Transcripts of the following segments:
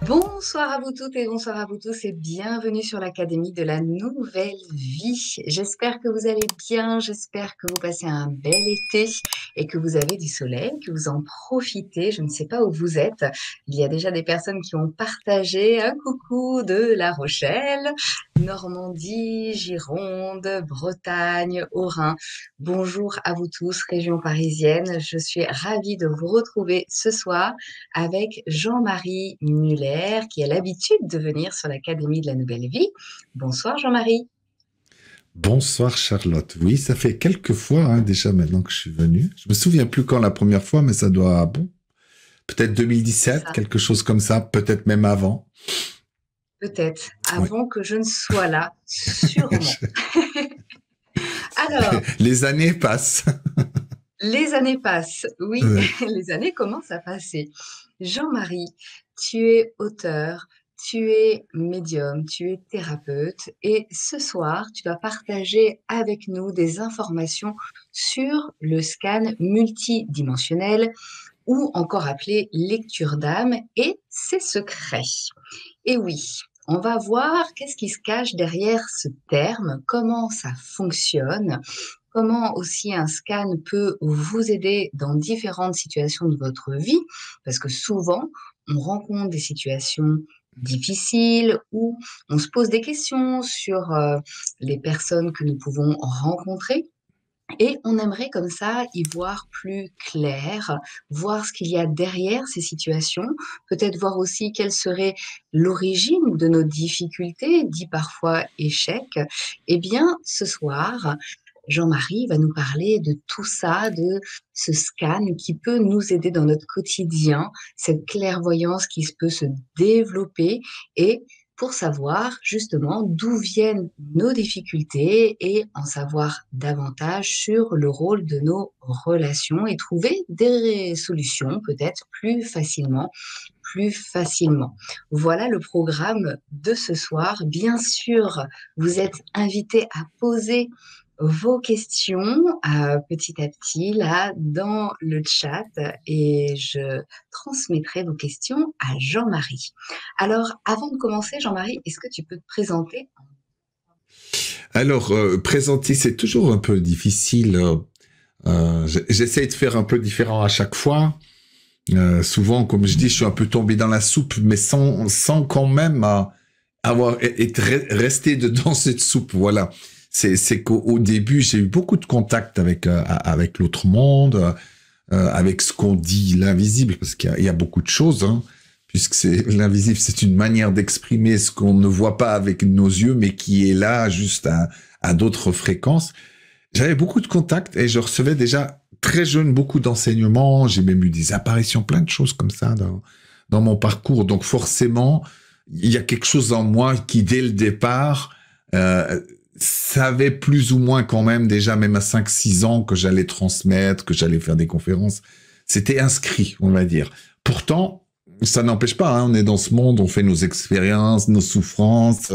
Bonsoir à vous toutes et bonsoir à vous tous et bienvenue sur l'Académie de la Nouvelle Vie. J'espère que vous allez bien, j'espère que vous passez un bel été et que vous avez du soleil, que vous en profitez. Je ne sais pas où vous êtes. Il y a déjà des personnes qui ont partagé un coucou de La Rochelle, Normandie, Gironde, Bretagne, Haut-Rhin. Bonjour à vous tous, région parisienne. Je suis ravie de vous retrouver ce soir avec Jean-Marie Muller, qui a l'habitude de venir sur l'Académie de la Nouvelle Vie. Bonsoir Jean-Marie. Bonsoir Charlotte. Oui, ça fait quelques fois déjà maintenant que je suis venu. Je me souviens plus quand la première fois, mais ça doit, bon, peut-être 2017, Ça, quelque chose comme ça, peut-être même avant. peut-être, Oui. avant que je ne sois là, sûrement. Alors, Les années passent. les années passent. Oui, Ouais. les années commencent à passer. Jean-Marie, tu es auteur, tu es médium, tu es thérapeute et ce soir, tu vas partager avec nous des informations sur le scan multidimensionnel ou encore appelé lecture d'âme et ses secrets. Et oui, on va voir qu'est-ce qui se cache derrière ce terme, comment ça fonctionne, comment aussi un scan peut vous aider dans différentes situations de votre vie, parce que souvent, on rencontre des situations difficiles où on se pose des questions sur les personnes que nous pouvons rencontrer et on aimerait comme ça y voir plus clair, voir ce qu'il y a derrière ces situations, peut-être voir aussi quelle serait l'origine de nos difficultés, dit parfois échecs. Eh bien, ce soir, Jean-Marie va nous parler de tout ça, de ce scan qui peut nous aider dans notre quotidien, cette clairvoyance qui peut se développer et pour savoir justement d'où viennent nos difficultés et en savoir davantage sur le rôle de nos relations et trouver des solutions peut-être plus facilement. Voilà le programme de ce soir. Bien sûr, vous êtes invités à poser vos questions petit à petit là dans le chat et je transmettrai vos questions à Jean-Marie. Alors, avant de commencer, Jean-Marie, est-ce que tu peux te présenter? Alors, présenter, c'est toujours un peu difficile. J'essaie de faire un peu différent à chaque fois. Souvent, comme je dis, je suis un peu tombé dans la soupe, mais sans quand même resté dedans cette soupe. Voilà. C'est qu'au début, j'ai eu beaucoup de contact avec l'autre monde, avec ce qu'on dit l'invisible, parce qu'il y a beaucoup de choses, puisque l'invisible, c'est une manière d'exprimer ce qu'on ne voit pas avec nos yeux, mais qui est là juste à d'autres fréquences. J'avais beaucoup de contacts et je recevais déjà très jeune beaucoup d'enseignements. J'ai même eu des apparitions, plein de choses comme ça dans mon parcours. Donc forcément, il y a quelque chose en moi qui, dès le départ, savait plus ou moins quand même déjà, même à 5-6 ans, que j'allais transmettre, que j'allais faire des conférences. C'était inscrit, on va dire. Pourtant, ça n'empêche pas, on est dans ce monde, on fait nos expériences, nos souffrances,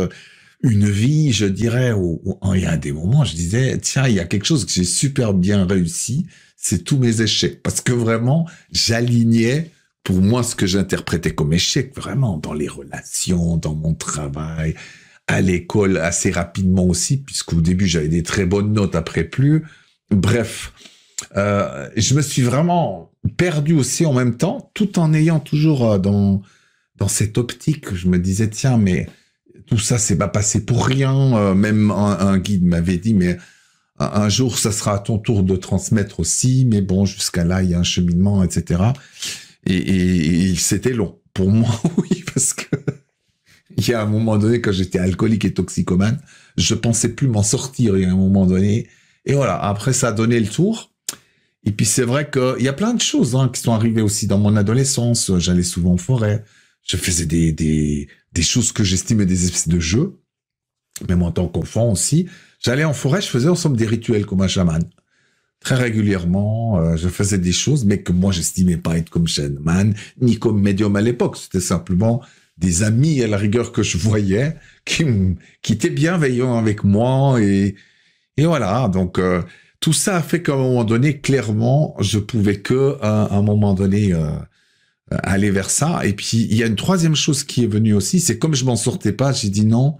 une vie, je dirais, où il y a des moments, je disais, tiens, il y a quelque chose que j'ai super bien réussi, c'est tous mes échecs. Parce que vraiment, j'alignais, pour moi, ce que j'interprétais comme échec, vraiment, dans les relations, dans mon travail, à l'école, assez rapidement aussi, puisqu'au début, j'avais des très bonnes notes, après plus. Bref, je me suis vraiment perdu aussi en même temps, tout en ayant toujours dans cette optique, je me disais, tiens, mais tout ça, c'est pas passé pour rien. Même un guide m'avait dit, mais un jour, ça sera à ton tour de transmettre aussi. Mais bon, jusqu'à là, il y a un cheminement, etc. Et c'était long. Pour moi, oui, parce que il y a un moment donné, quand j'étais alcoolique et toxicomane, je pensais plus m'en sortir. Il y a un moment donné. Et voilà, après, ça a donné le tour. Et puis, c'est vrai qu'il y a plein de choses qui sont arrivées aussi dans mon adolescence. J'allais souvent en forêt. Je faisais des choses que j'estimais des espèces de jeux, même en tant qu'enfant aussi. J'allais en forêt, je faisais ensemble des rituels comme un chaman. Très régulièrement, je faisais des choses, mais que moi, j'estimais pas être comme chaman, ni comme médium à l'époque. C'était simplement des amis, à la rigueur, que je voyais, qui étaient bienveillants avec moi. Et voilà, donc tout ça a fait qu'à un moment donné, clairement, je pouvais que, à un moment donné, aller vers ça. Et puis, il y a une troisième chose qui est venue aussi, c'est comme je m'en sortais pas, j'ai dit non,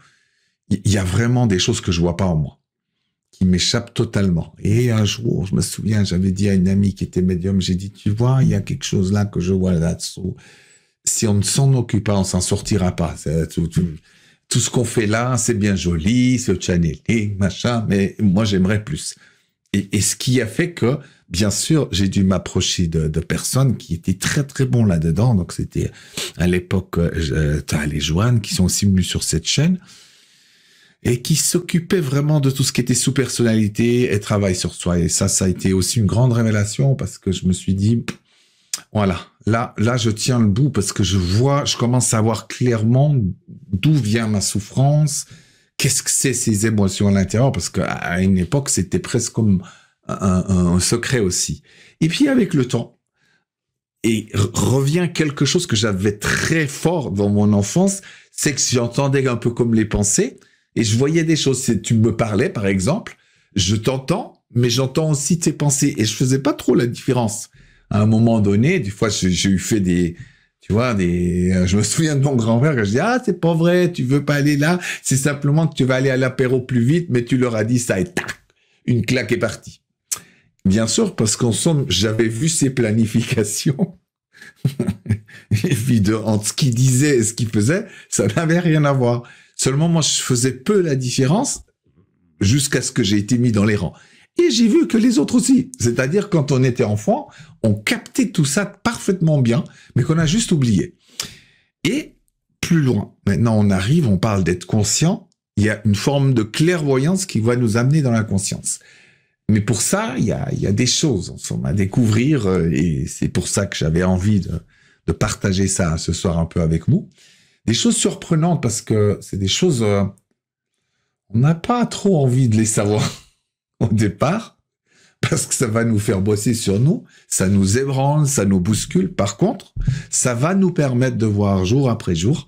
il y a vraiment des choses que je vois pas en moi, qui m'échappent totalement. Et un jour, je me souviens, j'avais dit à une amie qui était médium, j'ai dit, tu vois, il y a quelque chose là que je vois là-dessous. Si on ne s'en occupe pas, on s'en sortira pas. Tout ce qu'on fait là, c'est bien joli, ce channeling, machin, mais moi, j'aimerais plus. Et ce qui a fait que, bien sûr, j'ai dû m'approcher de personnes qui étaient très, très bons là-dedans. Donc, c'était à l'époque, t'as les Joanne qui sont aussi venus sur cette chaîne et qui s'occupaient vraiment de tout ce qui était sous-personnalité et travail sur soi. Et ça a été aussi une grande révélation parce que je me suis dit, voilà, là, je tiens le bout parce que je commence à voir clairement d'où vient ma souffrance, qu'est-ce que c'est ces émotions à l'intérieur, parce qu'à une époque, c'était presque comme un secret aussi. Et puis, avec le temps, et revient quelque chose que j'avais très fort dans mon enfance, c'est que j'entendais un peu comme les pensées, et je voyais des choses. Tu me parlais, par exemple, je t'entends, mais j'entends aussi tes pensées, et je faisais pas trop la différence. À un moment donné, des fois, j'ai eu fait je me souviens de mon grand-père quand je dis, ah, c'est pas vrai, tu veux pas aller là, c'est simplement que tu vas aller à l'apéro plus vite, mais tu leur as dit ça et tac, une claque est partie. Bien sûr, parce qu'en somme, j'avais vu ses planifications. Et puis, entre ce qu'il disait et ce qu'il faisait, ça n'avait rien à voir. Seulement, moi, je faisais peu la différence jusqu'à ce que j'ai été mis dans les rangs. Et j'ai vu que les autres aussi. C'est-à-dire, quand on était enfant, on captait tout ça parfaitement bien, mais qu'on a juste oublié. Et plus loin, maintenant on parle d'être conscient, il y a une forme de clairvoyance qui va nous amener dans la conscience. Mais pour ça, il y a des choses, en somme, à découvrir, et c'est pour ça que j'avais envie de partager ça ce soir un peu avec vous. Des choses surprenantes, parce que c'est des choses, on n'a pas trop envie de les savoir au départ, parce que ça va nous faire bosser sur nous, ça nous ébranle, ça nous bouscule. Par contre, ça va nous permettre de voir jour après jour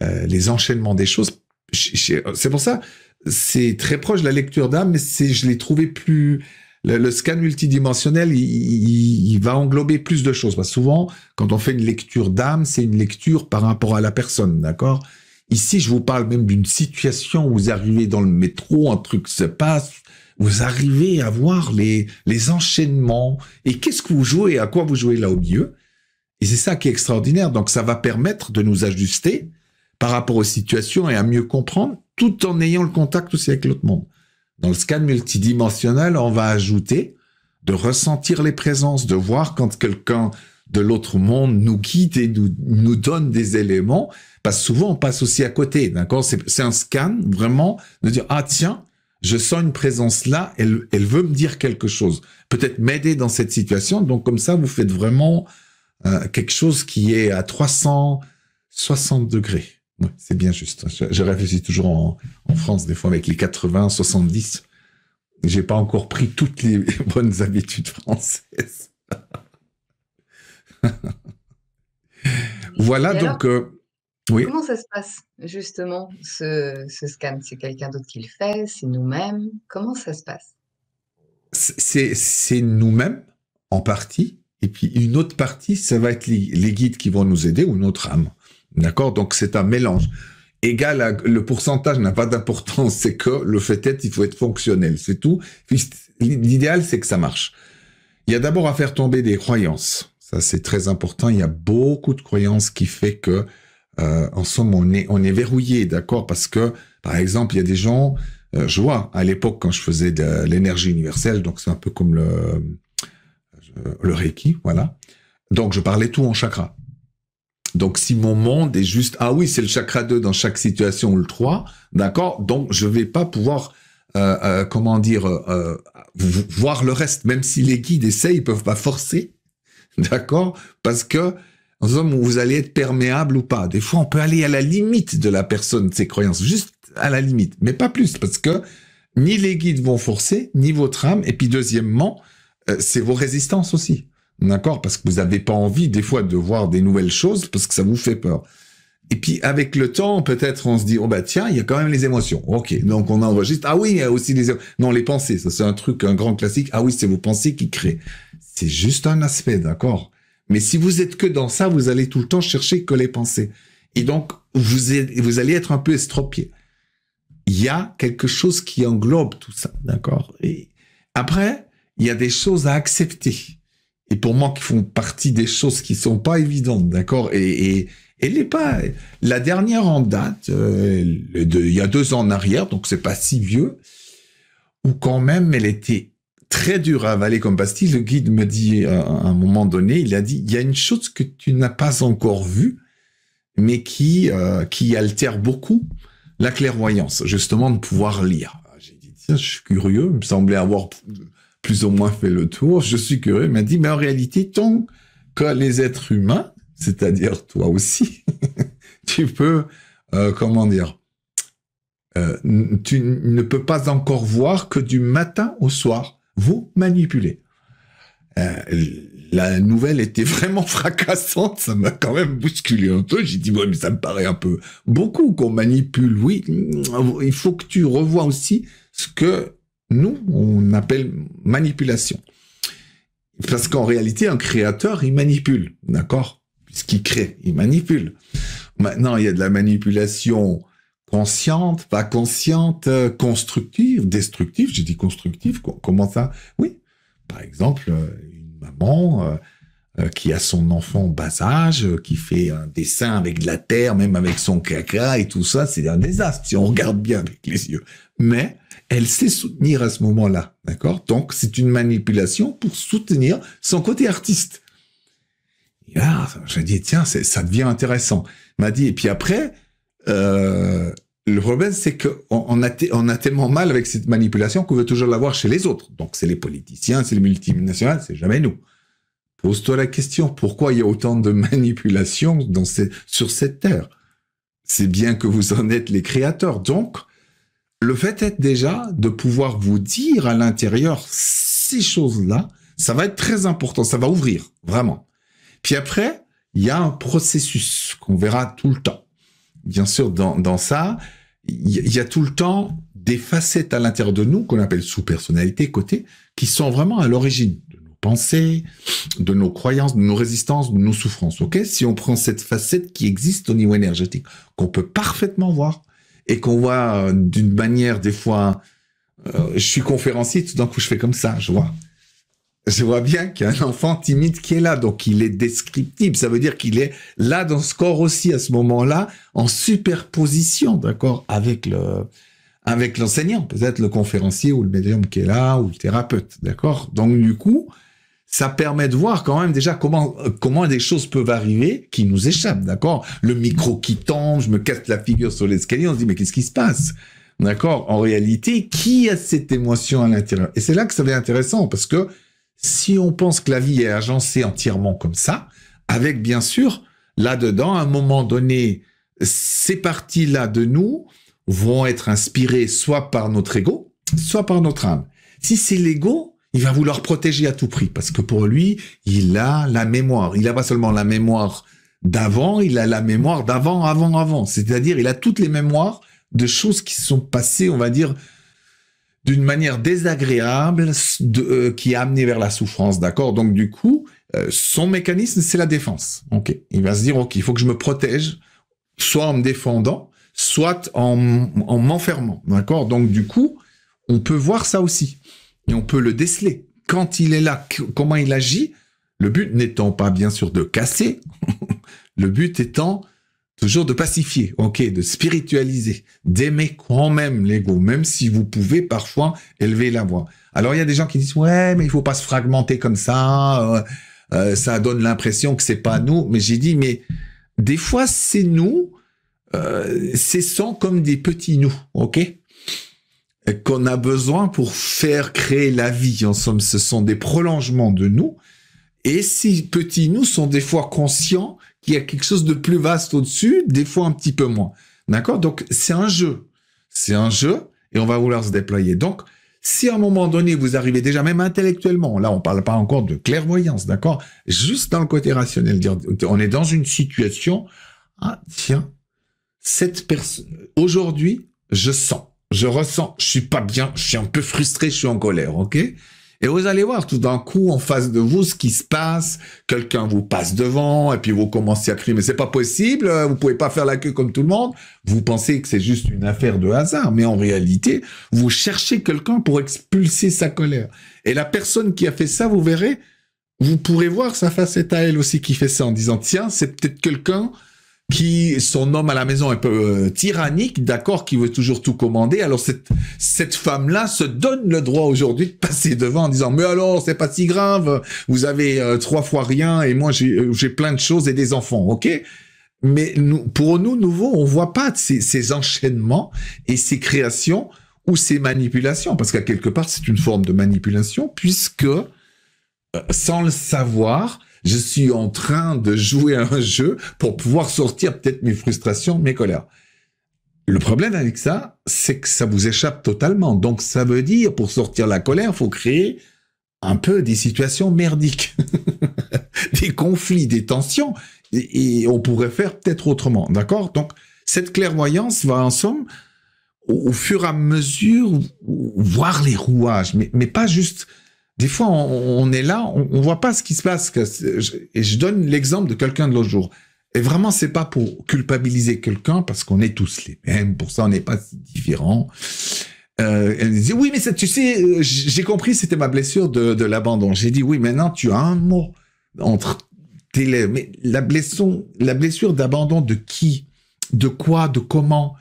les enchaînements des choses. C'est pour ça, c'est très proche de la lecture d'âme, mais je l'ai trouvé plus... Le scan multidimensionnel, il va englober plus de choses. Parce que souvent, quand on fait une lecture d'âme, c'est une lecture par rapport à la personne, d'accord ? Ici, je vous parle même d'une situation où vous arrivez dans le métro, un truc se passe, vous arrivez à voir les enchaînements et qu'est-ce que vous jouez, à quoi vous jouez là au milieu. Et c'est ça qui est extraordinaire. Donc, ça va permettre de nous ajuster par rapport aux situations et à mieux comprendre tout en ayant le contact aussi avec l'autre monde. Dans le scan multidimensionnel, on va ajouter de ressentir les présences, de voir quand quelqu'un de l'autre monde nous guide et nous donne des éléments, parce que souvent on passe aussi à côté, d'accord ? C'est un scan vraiment de dire, ah tiens, je sens une présence là, elle veut me dire quelque chose, peut-être m'aider dans cette situation. Donc comme ça, vous faites vraiment quelque chose qui est à 360 degrés. Ouais, c'est bien juste. Je réfléchis toujours en France, des fois avec les 80, 70. J'ai pas encore pris toutes les bonnes habitudes françaises. Voilà, et donc... alors, oui. comment ça se passe, justement, ce scan? C'est quelqu'un d'autre qui le fait? C'est nous-mêmes? Comment ça se passe? C'est nous-mêmes, en partie, et puis une autre partie, ça va être les guides qui vont nous aider, ou notre âme. D'accord? Donc, c'est un mélange. Le pourcentage n'a pas d'importance, c'est que le fait est, il faut être fonctionnel, c'est tout. L'idéal, c'est que ça marche. Il y a d'abord à faire tomber des croyances. Ça, c'est très important. Il y a beaucoup de croyances qui fait que, en somme, on est verrouillé, d'accord? Parce que, par exemple, il y a des gens, je vois, à l'époque, quand je faisais de l'énergie universelle, donc c'est un peu comme le Reiki, voilà. Donc, je parlais tout en chakra. Donc, si mon monde est juste, ah oui, c'est le chakra 2 dans chaque situation ou le 3, d'accord? Donc, je vais pas pouvoir, voir le reste, même si les guides essayent, ils peuvent pas forcer, d'accord? Parce que, en somme, vous allez être perméable ou pas. Des fois, on peut aller à la limite de la personne, de ses croyances, juste à la limite, mais pas plus, parce que ni les guides vont forcer, ni votre âme, et puis deuxièmement, c'est vos résistances aussi. D'accord? Parce que vous n'avez pas envie, des fois, de voir des nouvelles choses parce que ça vous fait peur. Et puis, avec le temps, peut-être, on se dit, oh bah tiens, il y a quand même les émotions. Ok, donc on enregistre. Ah oui, il y a aussi les émotions. Non, les pensées, ça c'est un truc, un grand classique. Ah oui, c'est vos pensées qui créent. C'est juste un aspect, d'accord? Mais si vous êtes que dans ça, vous allez tout le temps chercher que les pensées. Et donc, vous allez être un peu estropié. Il y a quelque chose qui englobe tout ça, d'accord? Et après, il y a des choses à accepter. Et pour moi, qui font partie des choses qui sont pas évidentes, d'accord? Et elle n'est pas... La dernière en date, il y a 2 ans en arrière, donc c'est pas si vieux, où quand même, elle était très dure à avaler comme pastille. Le guide me dit, à un moment donné, il a dit, il y a une chose que tu n'as pas encore vue, mais qui altère beaucoup la clairvoyance, justement, de pouvoir lire. J'ai dit, tiens, je suis curieux, il me semblait avoir plus ou moins fait le tour, je suis curieux. Il m'a dit, mais en réalité, tant que les êtres humains, c'est-à-dire toi aussi, tu peux, comment dire, tu ne peux pas encore voir que du matin au soir, vous manipulez. La nouvelle était vraiment fracassante, ça m'a quand même bousculé un peu. J'ai dit, ouais, mais ça me paraît un peu beaucoup qu'on manipule. Oui, il faut que tu revoies aussi ce que nous, on appelle manipulation. Parce qu'en réalité, un créateur, il manipule, d'accord? Puisqu'il crée, il manipule. Maintenant, il y a de la manipulation consciente, pas consciente, constructive, destructive. J'ai dit constructive, comment ça? Oui. Par exemple, une maman qui a son enfant bas âge, qui fait un dessin avec de la terre, même avec son caca et tout ça, c'est un désastre si on regarde bien avec les yeux. Mais elle sait soutenir à ce moment-là, d'accord? Donc, c'est une manipulation pour soutenir son côté artiste. Et là, j'ai dit, tiens, ça devient intéressant. Il m'a dit, et puis après, le problème, c'est qu'on a tellement mal avec cette manipulation qu'on veut toujours l'avoir chez les autres. Donc, c'est les politiciens, c'est les multinationales, c'est jamais nous. Pose-toi la question, pourquoi il y a autant de manipulation sur cette terre? C'est bien que vous en êtes les créateurs. Donc, le fait est déjà de pouvoir vous dire à l'intérieur ces choses-là, ça va être très important, ça va ouvrir, vraiment. Puis après, il y a un processus qu'on verra tout le temps. Bien sûr, dans ça, il y a tout le temps des facettes à l'intérieur de nous qu'on appelle sous-personnalités, côté, qui sont vraiment à l'origine de nos pensées, de nos croyances, de nos résistances, de nos souffrances. Ok? Si on prend cette facette qui existe au niveau énergétique, qu'on peut parfaitement voir et qu'on voit d'une manière des fois, je suis conférencier, tout d'un coup je fais comme ça, je vois bien qu'il y a un enfant timide qui est là, donc il est descriptible. Ça veut dire qu'il est là dans ce corps aussi à ce moment-là, en superposition, d'accord, avec l'enseignant, peut-être le conférencier ou le médium qui est là, ou le thérapeute, d'accord. Donc du coup, ça permet de voir quand même déjà comment des choses peuvent arriver qui nous échappent, d'accord. Le micro qui tombe, je me casse la figure sur l'escalier, on se dit mais qu'est-ce qui se passe, d'accord. En réalité, qui a cette émotion à l'intérieur? Et c'est là que ça devient intéressant parce que si on pense que la vie est agencée entièrement comme ça, avec bien sûr, là-dedans, à un moment donné, ces parties-là de nous vont être inspirées soit par notre ego, soit par notre âme. Si c'est l'ego, il va vouloir protéger à tout prix, parce que pour lui, il a la mémoire. Il n'a pas seulement la mémoire d'avant, il a la mémoire d'avant, avant. C'est-à-dire, il a toutes les mémoires de choses qui se sont passées, on va dire, d'une manière désagréable qui a amené vers la souffrance, d'accord? Donc du coup, son mécanisme, c'est la défense. Ok, il va se dire, ok, il faut que je me protège, soit en me défendant, soit en m'enfermant, d'accord? Donc du coup, on peut voir ça aussi, et on peut le déceler. Quand il est là, comment il agit, le but n'étant pas bien sûr de casser, le but étant toujours de pacifier, ok, de spiritualiser, d'aimer quand même l'ego, même si vous pouvez parfois élever la voix. Alors il y a des gens qui disent ouais, mais il faut pas se fragmenter comme ça, ça donne l'impression que c'est pas nous. Mais j'ai dit mais des fois c'est nous, c'est sont comme des petits nous, ok, qu'on a besoin pour faire créer la vie. En somme, ce sont des prolongements de nous. Et ces petits nous sont des fois conscients qu'il y a quelque chose de plus vaste au-dessus, des fois un petit peu moins. D'accord? Donc, c'est un jeu. C'est un jeu et on va vouloir se déployer. Donc, si à un moment donné, vous arrivez déjà même intellectuellement, là, on parle pas encore de clairvoyance, d'accord? Juste dans le côté rationnel, dire, on est dans une situation, ah, tiens, cette personne, aujourd'hui, je sens, je ressens, je suis pas bien, je suis un peu frustré, je suis en colère, ok? Et vous allez voir tout d'un coup en face de vous ce qui se passe. Quelqu'un vous passe devant et puis vous commencez à crier, mais c'est pas possible, vous pouvez pas faire la queue comme tout le monde. Vous pensez que c'est juste une affaire de hasard, mais en réalité, vous cherchez quelqu'un pour expulser sa colère. Et la personne qui a fait ça, vous verrez, vous pourrez voir sa facette à elle aussi qui fait ça en disant, tiens, c'est peut-être quelqu'un qui, son homme à la maison est un peu tyrannique, d'accord, qui veut toujours tout commander. Alors cette femme-là se donne le droit aujourd'hui de passer devant en disant, mais alors, c'est pas si grave, vous avez 3 fois rien et moi j'ai plein de choses et des enfants, ok? Mais pour nous, nouveaux, on voit pas ces enchaînements et ces créations ou ces manipulations, parce qu'à quelque part, c'est une forme de manipulation, puisque, sans le savoir, je suis en train de jouer à un jeu pour pouvoir sortir peut-être mes frustrations, mes colères. Le problème avec ça, c'est que ça vous échappe totalement. Donc, ça veut dire, pour sortir la colère, il faut créer un peu des situations merdiques, des conflits, des tensions, et on pourrait faire peut-être autrement, d'accord? Donc, cette clairvoyance va, en somme, au fur et à mesure, voir les rouages, mais pas juste... Des fois, on est là, on voit pas ce qui se passe. Et je donne l'exemple de quelqu'un de l'autre jour. Et vraiment, c'est pas pour culpabiliser quelqu'un, parce qu'on est tous les mêmes. Pour ça, on n'est pas si différents. Elle dit, oui, mais ça, tu sais, j'ai compris, c'était ma blessure de l'abandon. J'ai dit, oui, maintenant, tu as un mot entre tes lèvres. Mais la blessure d'abandon de qui? De quoi? De comment?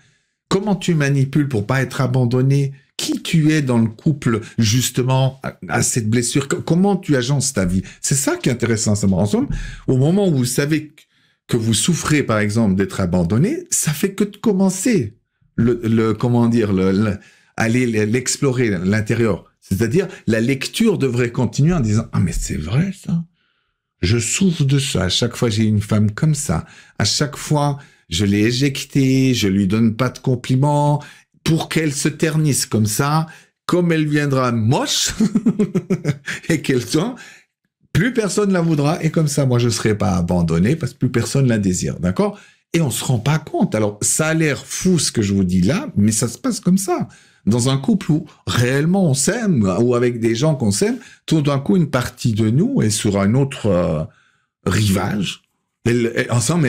Comment tu manipules pour pas être abandonné? Qui tu es dans le couple, justement, à cette blessure? Comment tu agences ta vie? C'est ça qui est intéressant, ça. En somme, au moment où vous savez que vous souffrez, par exemple, d'être abandonné, ça fait que de commencer aller l'explorer, l'intérieur. C'est-à-dire, la lecture devrait continuer en disant, ah, mais c'est vrai, ça. Je souffre de ça. À chaque fois, j'ai une femme comme ça. À chaque fois, je l'ai éjectée, je lui donne pas de compliments, pour qu'elle se ternisse comme ça, comme elle viendra moche, et qu'elle soit, plus personne la voudra, et comme ça, moi, je serai pas abandonné, parce que plus personne la désire, d'accord? Et on se rend pas compte. Alors, ça a l'air fou, ce que je vous dis là, mais ça se passe comme ça. Dans un couple où réellement on s'aime, ou avec des gens qu'on s'aime, tout d'un coup, une partie de nous est sur un autre rivage. Ensemble,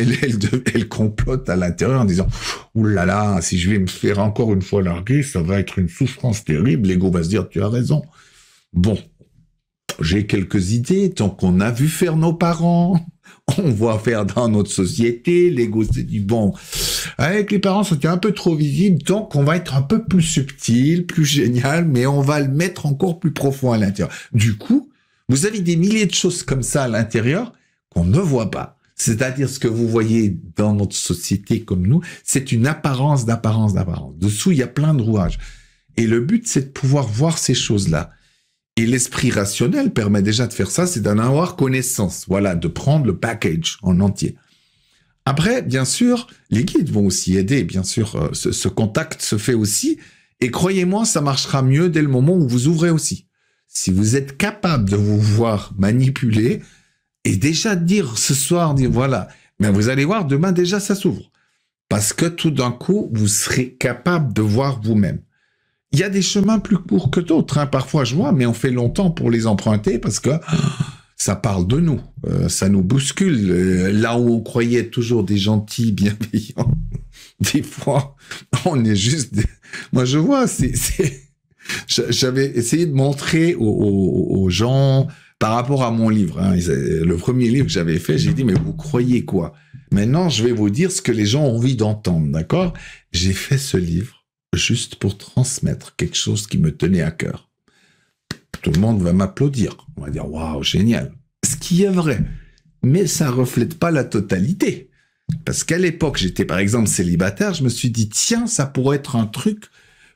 elle complote à l'intérieur en disant, ouh là là, si je vais me faire encore une fois larguer, ça va être une souffrance terrible. L'ego va se dire, tu as raison. Bon, j'ai quelques idées, tant qu'on a vu faire nos parents, on voit faire dans notre société, l'ego se dit, bon, avec les parents, c'était un peu trop visible, donc on va être un peu plus subtil, plus génial, mais on va le mettre encore plus profond à l'intérieur. Du coup, vous avez des milliers de choses comme ça à l'intérieur qu'on ne voit pas. C'est-à-dire ce que vous voyez dans notre société comme nous, c'est une apparence d'apparence d'apparence. Dessous, il y a plein de rouages. Et le but, c'est de pouvoir voir ces choses-là. Et l'esprit rationnel permet déjà de faire ça, c'est d'en avoir connaissance. Voilà, de prendre le package en entier. Après, bien sûr, les guides vont aussi aider. Bien sûr, ce contact se fait aussi. Et croyez-moi, ça marchera mieux dès le moment où vous ouvrez aussi. Si vous êtes capable de vous voir manipuler, et déjà dire ce soir, dire voilà, mais vous allez voir, demain déjà ça s'ouvre. Parce que tout d'un coup, vous serez capable de voir vous-même. Il y a des chemins plus courts que d'autres, hein, parfois je vois, mais on fait longtemps pour les emprunter parce que ça parle de nous, ça nous bouscule. Là où on croyait être toujours des gentils, bienveillants, des fois, on est juste... Moi je vois, j'avais essayé de montrer aux gens... Par rapport à mon livre, hein, le premier livre que j'avais fait, j'ai dit, mais vous croyez quoi? Maintenant, je vais vous dire ce que les gens ont envie d'entendre, d'accord? J'ai fait ce livre juste pour transmettre quelque chose qui me tenait à cœur. Tout le monde va m'applaudir. On va dire, waouh, génial. Ce qui est vrai. Mais ça ne reflète pas la totalité. Parce qu'à l'époque, j'étais par exemple célibataire, je me suis dit, tiens, ça pourrait être un truc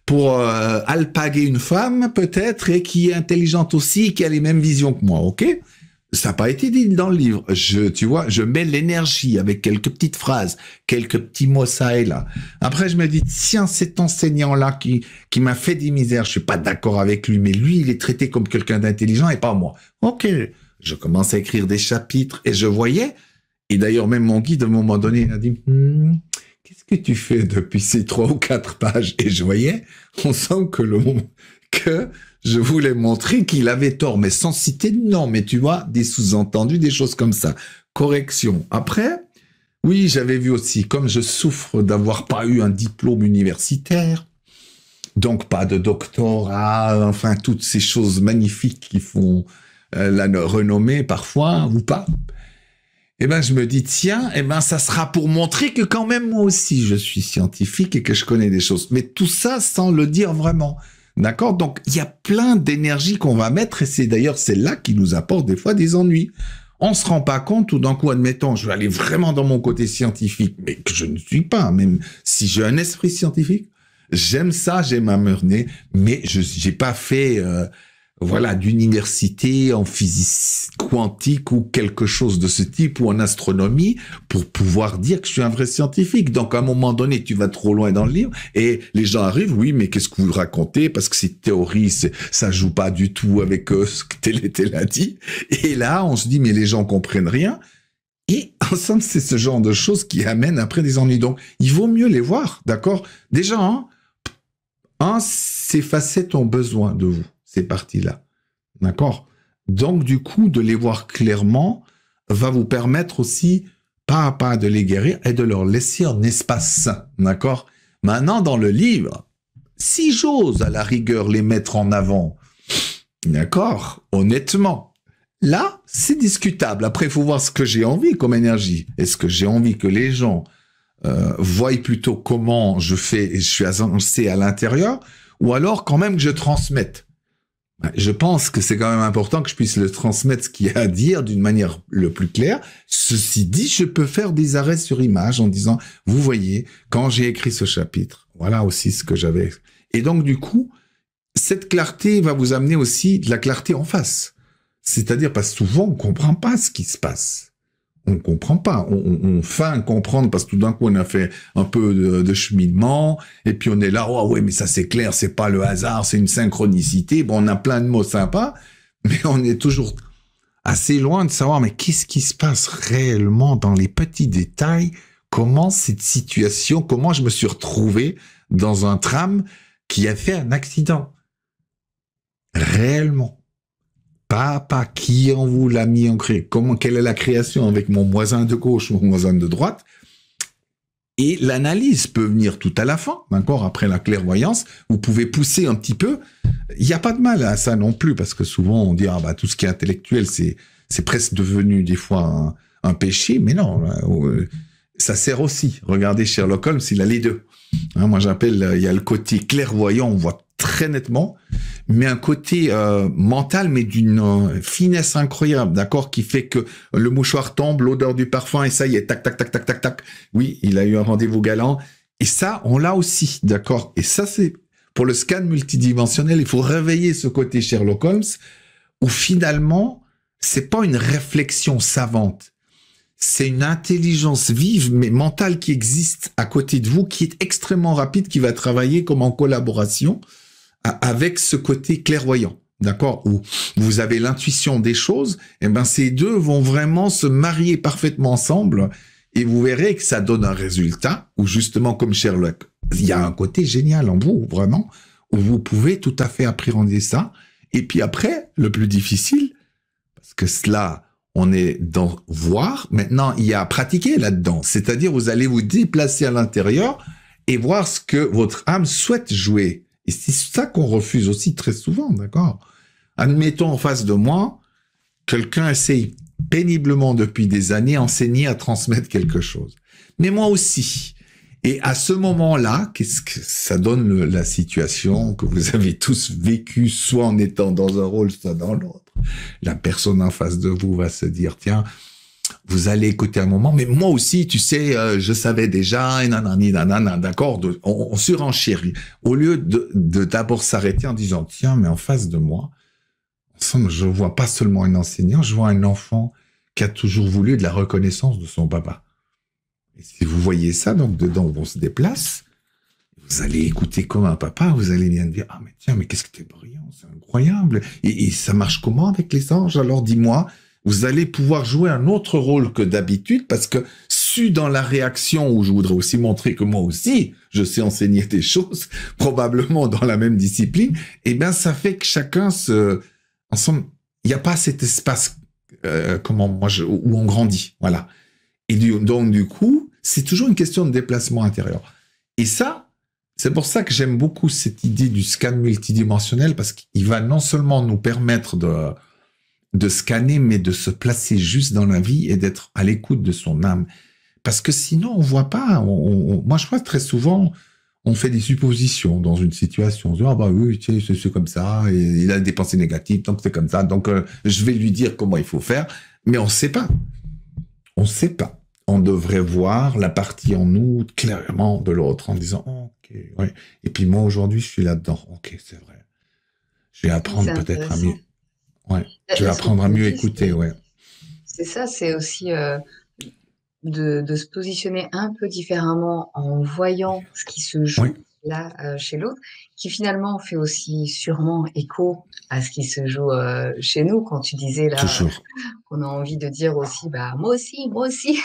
pour alpaguer une femme, peut-être, et qui est intelligente aussi, qui a les mêmes visions que moi, ok? Ça n'a pas été dit dans le livre. Tu vois, je mets l'énergie avec quelques petites phrases, quelques petits mots ça et là. Après, je me dis, tiens, cet enseignant-là qui m'a fait des misères, je suis pas d'accord avec lui, mais lui, il est traité comme quelqu'un d'intelligent et pas moi. Ok. Je commence à écrire des chapitres et je voyais, et d'ailleurs, même mon guide, à un moment donné, a dit, qu'est-ce que tu fais depuis ces 3 ou 4 pages? Et je voyais, on sent que que je voulais montrer qu'il avait tort, mais sans citer de nom, mais tu vois, des sous-entendus, des choses comme ça. Correction. Après, oui, j'avais vu aussi, comme je souffre d'avoir pas eu un diplôme universitaire, donc pas de doctorat, enfin toutes ces choses magnifiques qui font la renommée parfois, ou pas. Eh ben, je me dis, tiens, eh ben, ça sera pour montrer que quand même, moi aussi, je suis scientifique et que je connais des choses. Mais tout ça sans le dire vraiment. D'accord? Donc, il y a plein d'énergie qu'on va mettre et c'est là qui nous apporte des fois des ennuis. On se rend pas compte tout d'un coup, admettons, je vais aller vraiment dans mon côté scientifique, mais que je ne suis pas, même si j'ai un esprit scientifique. J'aime ça, j'aime amener, mais j'ai pas fait, voilà, d'université en physique quantique ou quelque chose de ce type ou en astronomie pour pouvoir dire que je suis un vrai scientifique. Donc, à un moment donné, tu vas trop loin dans le livre et les gens arrivent, oui, mais qu'est-ce que vous racontez? Parce que ces théories, ça joue pas du tout avec ce que tel a dit. Et là, on se dit, mais les gens comprennent rien. Et ensemble, c'est ce genre de choses qui amènent après des ennuis. Donc, il vaut mieux les voir, d'accord? Déjà, ces facettes ont besoin de vous. Ces parties-là. D'accord? Donc, du coup, de les voir clairement va vous permettre aussi, pas à pas, de les guérir et de leur laisser un espace sain. D'accord? Maintenant, dans le livre, si j'ose à la rigueur les mettre en avant, d'accord? Honnêtement, là, c'est discutable. Après, il faut voir ce que j'ai envie comme énergie. Est-ce que j'ai envie que les gens voient plutôt comment je fais et je suis avancé à l'intérieur, ou alors quand même que je transmette? Je pense que c'est quand même important que je puisse le transmettre ce qu'il y a à dire d'une manière le plus claire. Ceci dit, je peux faire des arrêts sur image en disant, vous voyez, quand j'ai écrit ce chapitre, voilà aussi ce que j'avais. Et donc, du coup, cette clarté va vous amener aussi de la clarté en face. C'est-à-dire, parce que souvent, on comprend pas ce qui se passe. On comprend pas. On feint comprendre parce que tout d'un coup, on a fait un peu de cheminement et puis on est là, oh ouais, mais ça c'est clair, c'est pas le hasard, c'est une synchronicité. Bon, on a plein de mots sympas, mais on est toujours assez loin de savoir, mais qu'est-ce qui se passe réellement dans les petits détails? Comment cette situation, comment je me suis retrouvé dans un tram qui a fait un accident? Réellement. Pas qui en vous l'a mis en cré. Quelle est la création avec mon voisin de gauche ou mon voisin de droite? Et l'analyse peut venir tout à la fin, d'accord? Après la clairvoyance, vous pouvez pousser un petit peu. Il n'y a pas de mal à ça non plus, parce que souvent on dit, tout ce qui est intellectuel, c'est presque devenu des fois un péché, mais non, ça sert aussi. Regardez Sherlock Holmes, il a les deux. Moi j'appelle, il y a le côté clairvoyant, on voit très nettement, mais un côté mental, mais d'une finesse incroyable, d'accord, qui fait que le mouchoir tombe, l'odeur du parfum, et ça y est, tac, tac, tac, tac, tac, tac. Oui, il a eu un rendez-vous galant. Et ça, on l'a aussi, d'accord. Et ça, c'est pour le scan multidimensionnel, il faut réveiller ce côté Sherlock Holmes, où finalement, c'est pas une réflexion savante. C'est une intelligence vive, mais mentale qui existe à côté de vous, qui est extrêmement rapide, qui va travailler comme en collaboration avec ce côté clairvoyant, d'accord, où vous avez l'intuition des choses, et ben ces deux vont vraiment se marier parfaitement ensemble, et vous verrez que ça donne un résultat, où justement, comme Sherlock, il y a un côté génial en vous, vraiment, où vous pouvez tout à fait appréhender ça, et puis après, le plus difficile, parce que cela, on est dans voir, maintenant, il y a à pratiquer là-dedans, c'est-à-dire vous allez vous déplacer à l'intérieur, et voir ce que votre âme souhaite jouer. Et c'est ça qu'on refuse aussi très souvent, d'accord? Admettons en face de moi, quelqu'un essaye péniblement depuis des années enseigner à transmettre quelque chose. Mais moi aussi. Et à ce moment-là, qu'est-ce que ça donne la situation que vous avez tous vécu, soit en étant dans un rôle, soit dans l'autre? La personne en face de vous va se dire, tiens, vous allez écouter un moment, mais moi aussi, tu sais, je savais déjà, et nanani, nanana, d'accord, on surenchérit. Au lieu de d'abord s'arrêter en disant, tiens, mais en face de moi, ensemble, je vois pas seulement un enseignant, je vois un enfant qui a toujours voulu de la reconnaissance de son papa. Et si vous voyez ça, donc dedans, on se déplace, vous allez écouter comme un papa, vous allez bien dire, ah mais tiens, mais qu'est-ce que t'es brillant, c'est incroyable. Et ça marche comment avec les anges? Alors dis-moi, vous allez pouvoir jouer un autre rôle que d'habitude, parce que suis dans la réaction où je voudrais aussi montrer que moi aussi, je sais enseigner des choses, probablement dans la même discipline, eh bien, ça fait que chacun ensemble, il n'y a pas cet espace, où on grandit, voilà. Et donc, du coup, c'est toujours une question de déplacement intérieur. Et ça, c'est pour ça que j'aime beaucoup cette idée du scan multidimensionnel, parce qu'il va non seulement nous permettre de scanner, mais de se placer juste dans la vie et d'être à l'écoute de son âme. Parce que sinon, on voit pas. Moi, je crois que très souvent, on fait des suppositions dans une situation. On se dit, ah bah oui, tu sais, c'est comme ça, et il a des pensées négatives, donc c'est comme ça, donc je vais lui dire comment il faut faire. Mais on sait pas. On sait pas. On devrait voir la partie en nous clairement de l'autre en disant, oh, ok, ouais. Et puis moi, aujourd'hui, je suis là-dedans. Ok, c'est vrai. Je vais apprendre peut-être à mieux. Ouais. Je vais apprendre à mieux écouter, ouais. C'est ça, c'est aussi de se positionner un peu différemment en voyant ce qui se joue Oui. là chez l'autre, qui finalement fait aussi sûrement écho à ce qui se joue chez nous. Quand tu disais là Toujours. qu'on a envie de dire aussi, bah moi aussi, moi aussi.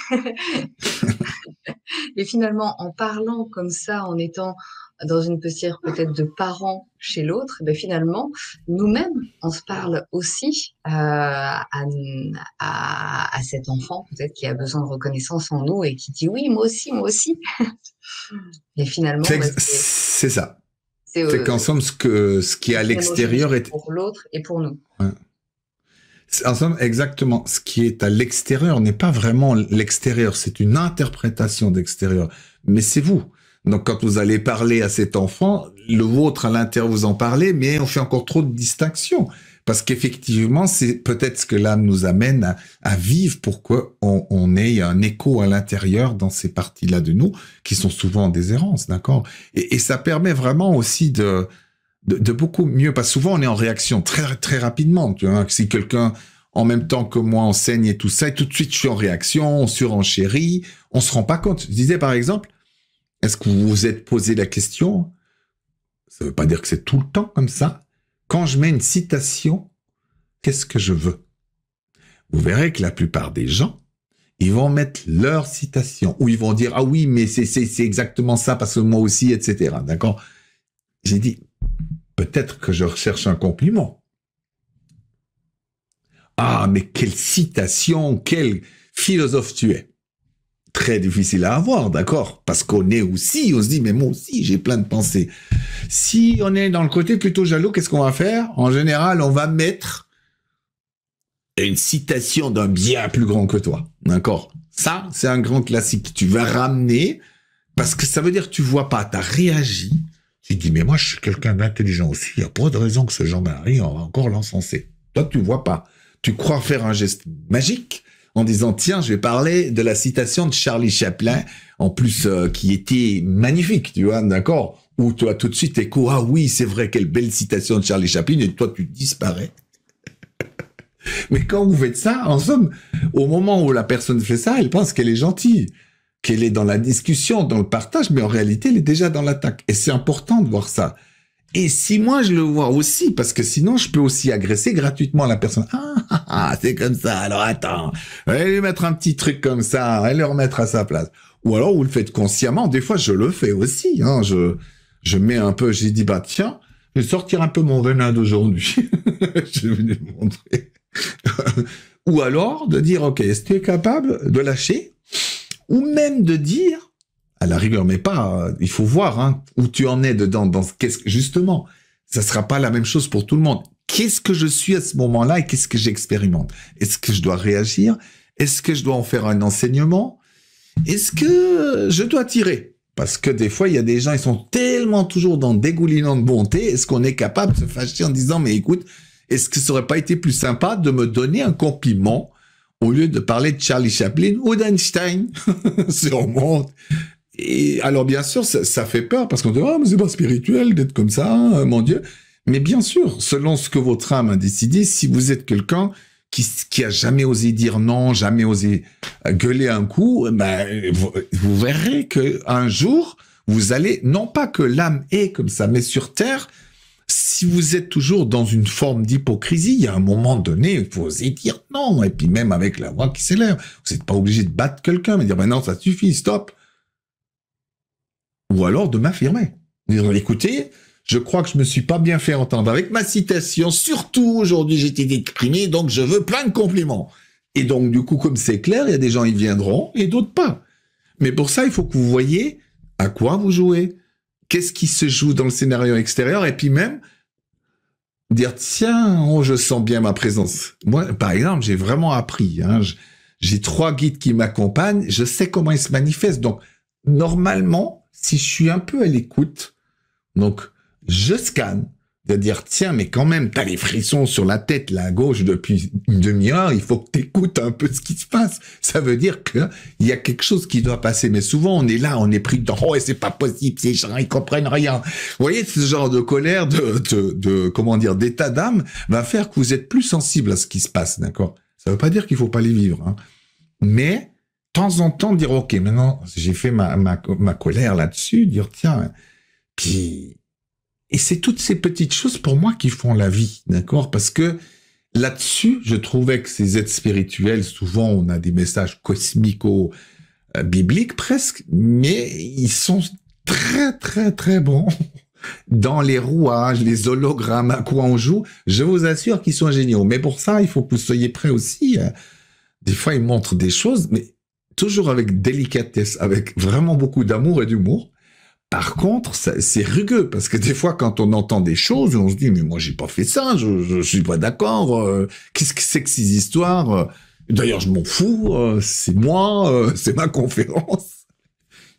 Et finalement, en parlant comme ça, en étant dans une posture peut-être de parent chez l'autre, ben finalement, nous-mêmes, on se parle aussi à cet enfant peut-être qui a besoin de reconnaissance en nous et qui dit oui, moi aussi, moi aussi. Et finalement, c'est ça. C'est qu'en somme, ce qui est à l'extérieur est pour l'autre et pour nous. Ouais. En somme, exactement. Ce qui est à l'extérieur n'est pas vraiment l'extérieur, c'est une interprétation d'extérieur. Mais c'est vous. Donc, quand vous allez parler à cet enfant, le vôtre à l'intérieur, vous en parlez, mais on fait encore trop de distinctions. Parce qu'effectivement, c'est peut-être ce que l'âme nous amène à vivre pour qu'on ait un écho à l'intérieur dans ces parties-là de nous, qui sont souvent en déshérence, d'accord? Et ça permet vraiment aussi de beaucoup mieux, parce que souvent on est en réaction très très rapidement, tu vois, si quelqu'un en même temps que moi enseigne et tout ça, et tout de suite je suis en réaction, on surenchérit, on se rend pas compte. Je disais par exemple, est-ce que vous vous êtes posé la question, ça veut pas dire que c'est tout le temps comme ça, quand je mets une citation, qu'est-ce que je veux? Vous verrez que la plupart des gens, ils vont mettre leur citation, ou ils vont dire, ah oui, mais c'est exactement ça, parce que moi aussi, etc. D'accord? J'ai dit, peut-être que je recherche un compliment. Ah, mais quelle citation, quel philosophe tu es. Très difficile à avoir, d'accord? Parce qu'on est aussi, on se dit, mais moi aussi, j'ai plein de pensées. Si on est dans le côté plutôt jaloux, qu'est-ce qu'on va faire? En général, on va mettre une citation d'un bien plus grand que toi, d'accord? Ça, c'est un grand classique. Tu vas ramener, parce que ça veut dire que tu vois pas, t'as réagi. Tu dis, mais moi, je suis quelqu'un d'intelligent aussi. Il n'y a pas de raison que ce Jean-Marie, on va encore l'encenser. Toi, tu vois pas. Tu crois faire un geste magique en disant, tiens, je vais parler de la citation de Charlie Chaplin, en plus, qui était magnifique, tu vois, d'accord? Où toi, tout de suite, t'écoutes, ah oui, c'est vrai, quelle belle citation de Charlie Chaplin, et toi, tu disparais. Mais quand vous faites ça, en somme, au moment où la personne fait ça, elle pense qu'elle est gentille, qu'elle est dans la discussion, dans le partage, mais en réalité, elle est déjà dans l'attaque. Et c'est important de voir ça. Et si moi, je le vois aussi, parce que sinon, je peux aussi agresser gratuitement la personne. Ah, c'est comme ça, alors attends, allez lui mettre un petit truc comme ça, allez le remettre à sa place. Ou alors, vous le faites consciemment. Des fois, je le fais aussi. Hein. Je mets un peu, j'ai dit, bah tiens, je vais sortir un peu mon venin d'aujourd'hui. Je vais vous montrer. Ou alors, de dire, ok, est-ce que tu es capable de lâcher? Ou même de dire, à la rigueur, mais pas, il faut voir hein, où tu en es dedans, justement, ça sera pas la même chose pour tout le monde. Qu'est-ce que je suis à ce moment-là et qu'est-ce que j'expérimente? Est-ce que je dois réagir? Est-ce que je dois en faire un enseignement? Est-ce que je dois tirer? Parce que des fois, il y a des gens, ils sont tellement toujours dans dégoulinant de bonté, est-ce qu'on est capable de se fâcher en disant, mais écoute, est-ce que ça aurait pas été plus sympa de me donner un compliment au lieu de parler de Charlie Chaplin ou d'Einstein sur monde. Et alors, bien sûr, ça fait peur parce qu'on dit « Ah, mais c'est pas spirituel d'être comme ça, hein, mon Dieu ». Mais bien sûr, selon ce que votre âme a décidé, si vous êtes quelqu'un qui a jamais osé dire non, jamais osé gueuler un coup, ben, vous verrez que un jour, vous allez, non pas que l'âme est comme ça, mais sur Terre, si si vous êtes toujours dans une forme d'hypocrisie, il y a un moment donné, il faut oser dire non. Et puis même avec la voix qui s'élève, vous n'êtes pas obligé de battre quelqu'un, mais dire ben non, ça suffit, stop. Ou alors de m'affirmer. Dire écoutez, je crois que je me suis pas bien fait entendre avec ma citation. Surtout aujourd'hui, j'ai été exprimé, donc je veux plein de compliments. Et donc du coup, comme c'est clair, il y a des gens ils viendront et d'autres pas. Mais pour ça, il faut que vous voyez à quoi vous jouez. Qu'est-ce qui se joue dans le scénario extérieur et puis même dire tiens, oh, je sens bien ma présence. Moi, par exemple, j'ai vraiment appris. J'ai 3 guides qui m'accompagnent. Je sais comment ils se manifestent. Donc, normalement, si je suis un peu à l'écoute, donc je scanne, de dire tiens, mais quand même, t'as les frissons sur la tête là à gauche depuis une demi-heure. Il faut que t'écoutes un peu ce qui se passe. Ça veut dire que il y a quelque chose qui doit passer. Mais souvent, on est là, on est pris dedans. Oh, c'est pas possible, ces gens, ils comprennent rien. Vous voyez, ce genre de colère, comment dire, d'état d'âme va faire que vous êtes plus sensible à ce qui se passe, d'accord? Ça veut pas dire qu'il faut pas les vivre, hein. Mais, de temps en temps, dire, ok, maintenant, j'ai fait ma colère là-dessus, dire, tiens, puis, et c'est toutes ces petites choses pour moi qui font la vie, d'accord? Parce que là-dessus, je trouvais que ces êtres spirituels, souvent, on a des messages cosmico-bibliques presque, mais ils sont très, très, très bons dans les rouages, les hologrammes, à quoi on joue. Je vous assure qu'ils sont géniaux. Mais pour ça, il faut que vous soyez prêts aussi. Des fois, ils montrent des choses, mais toujours avec délicatesse, avec vraiment beaucoup d'amour et d'humour. Par contre, c'est rugueux, parce que des fois, quand on entend des choses, on se dit, mais moi, j'ai pas fait ça, je suis pas d'accord, qu'est-ce que c'est que ces histoires? D'ailleurs, je m'en fous, c'est moi, c'est ma conférence.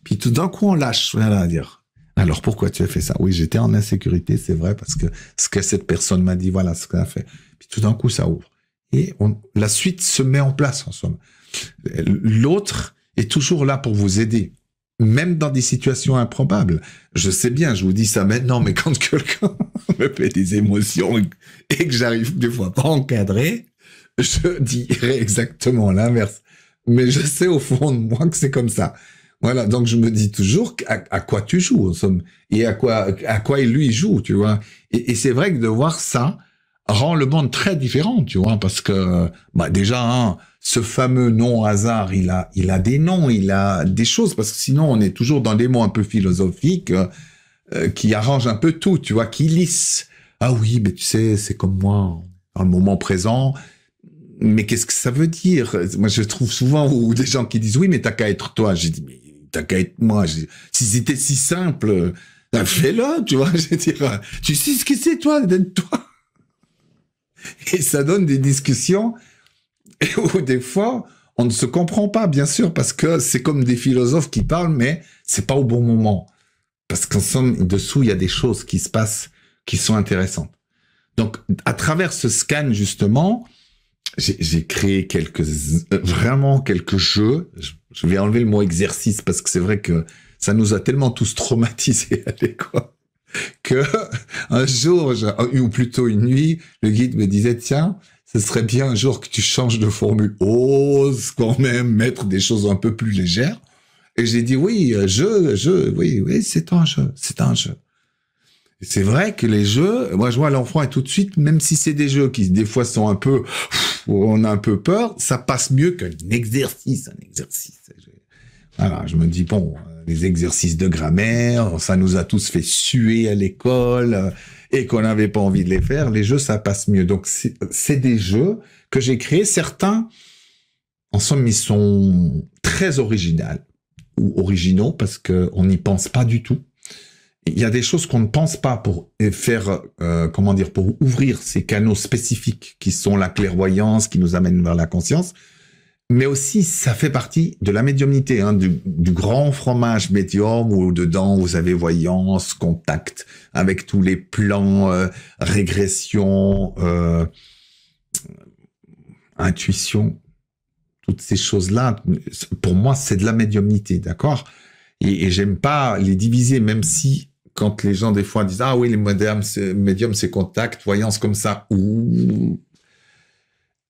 Puis tout d'un coup, on lâche, voilà, à dire, alors pourquoi tu as fait ça? Oui, j'étais en insécurité, c'est vrai, parce que ce que cette personne m'a dit, voilà ce qu'elle a fait. Puis tout d'un coup, ça ouvre. Et la suite se met en place, en somme. L'autre est toujours là pour vous aider. Même dans des situations improbables. Je sais bien, je vous dis ça maintenant, mais quand quelqu'un me fait des émotions et que j'arrive des fois pas encadré, je dirais exactement l'inverse. Mais je sais au fond de moi que c'est comme ça. Voilà, donc je me dis toujours à quoi tu joues, en somme, et à quoi lui joue, tu vois. Et c'est vrai que de voir ça rend le monde très différent, tu vois, parce que déjà, ce fameux non-hasard, il a des noms, il a des choses, parce que sinon on est toujours dans des mots un peu philosophiques qui arrangent un peu tout, tu vois, qui lissent. Ah oui, mais tu sais, c'est comme moi, dans le moment présent. Mais qu'est-ce que ça veut dire? Moi, je trouve souvent ou des gens qui disent oui, mais t'as qu'à être toi. J'ai dit mais t'as qu'à être moi. Si c'était si simple, fais-le, tu vois. Je veux dire, tu sais ce que c'est toi d'être toi. Et ça donne des discussions où des fois, on ne se comprend pas, bien sûr, parce que c'est comme des philosophes qui parlent, mais c'est pas au bon moment. Parce qu'en somme, dessous, il y a des choses qui se passent qui sont intéressantes. Donc, à travers ce scan, justement, j'ai créé vraiment quelques jeux. Je vais enlever le mot exercice parce que c'est vrai que ça nous a tellement tous traumatisés à l'école. Que un jour, ou plutôt une nuit, le guide me disait, tiens, ce serait bien un jour que tu changes de formule. Ose quand même mettre des choses un peu plus légères. Et j'ai dit, oui, oui, c'est un jeu. Et c'est vrai que les jeux, moi je vois l'enfant et tout de suite, même si c'est des jeux qui des fois sont un peu, où on a un peu peur, ça passe mieux qu'un exercice. Voilà, je me dis, bon, les exercices de grammaire, ça nous a tous fait suer à l'école et qu'on n'avait pas envie de les faire. Les jeux, ça passe mieux. Donc, c'est des jeux que j'ai créés. Certains, en somme, ils sont très originaux parce qu'on n'y pense pas du tout. Il y a des choses qu'on ne pense pas pour faire, pour ouvrir ces canaux spécifiques qui sont la clairvoyance, qui nous amènent vers la conscience. Mais aussi, ça fait partie de la médiumnité, du grand fromage médium où dedans vous avez voyance, contact avec tous les plans, régression, intuition, toutes ces choses-là. Pour moi, c'est de la médiumnité, d'accord ? Et j'aime pas les diviser, même si quand les gens des fois disent ah oui les médiums c'est contact, voyance comme ça, ou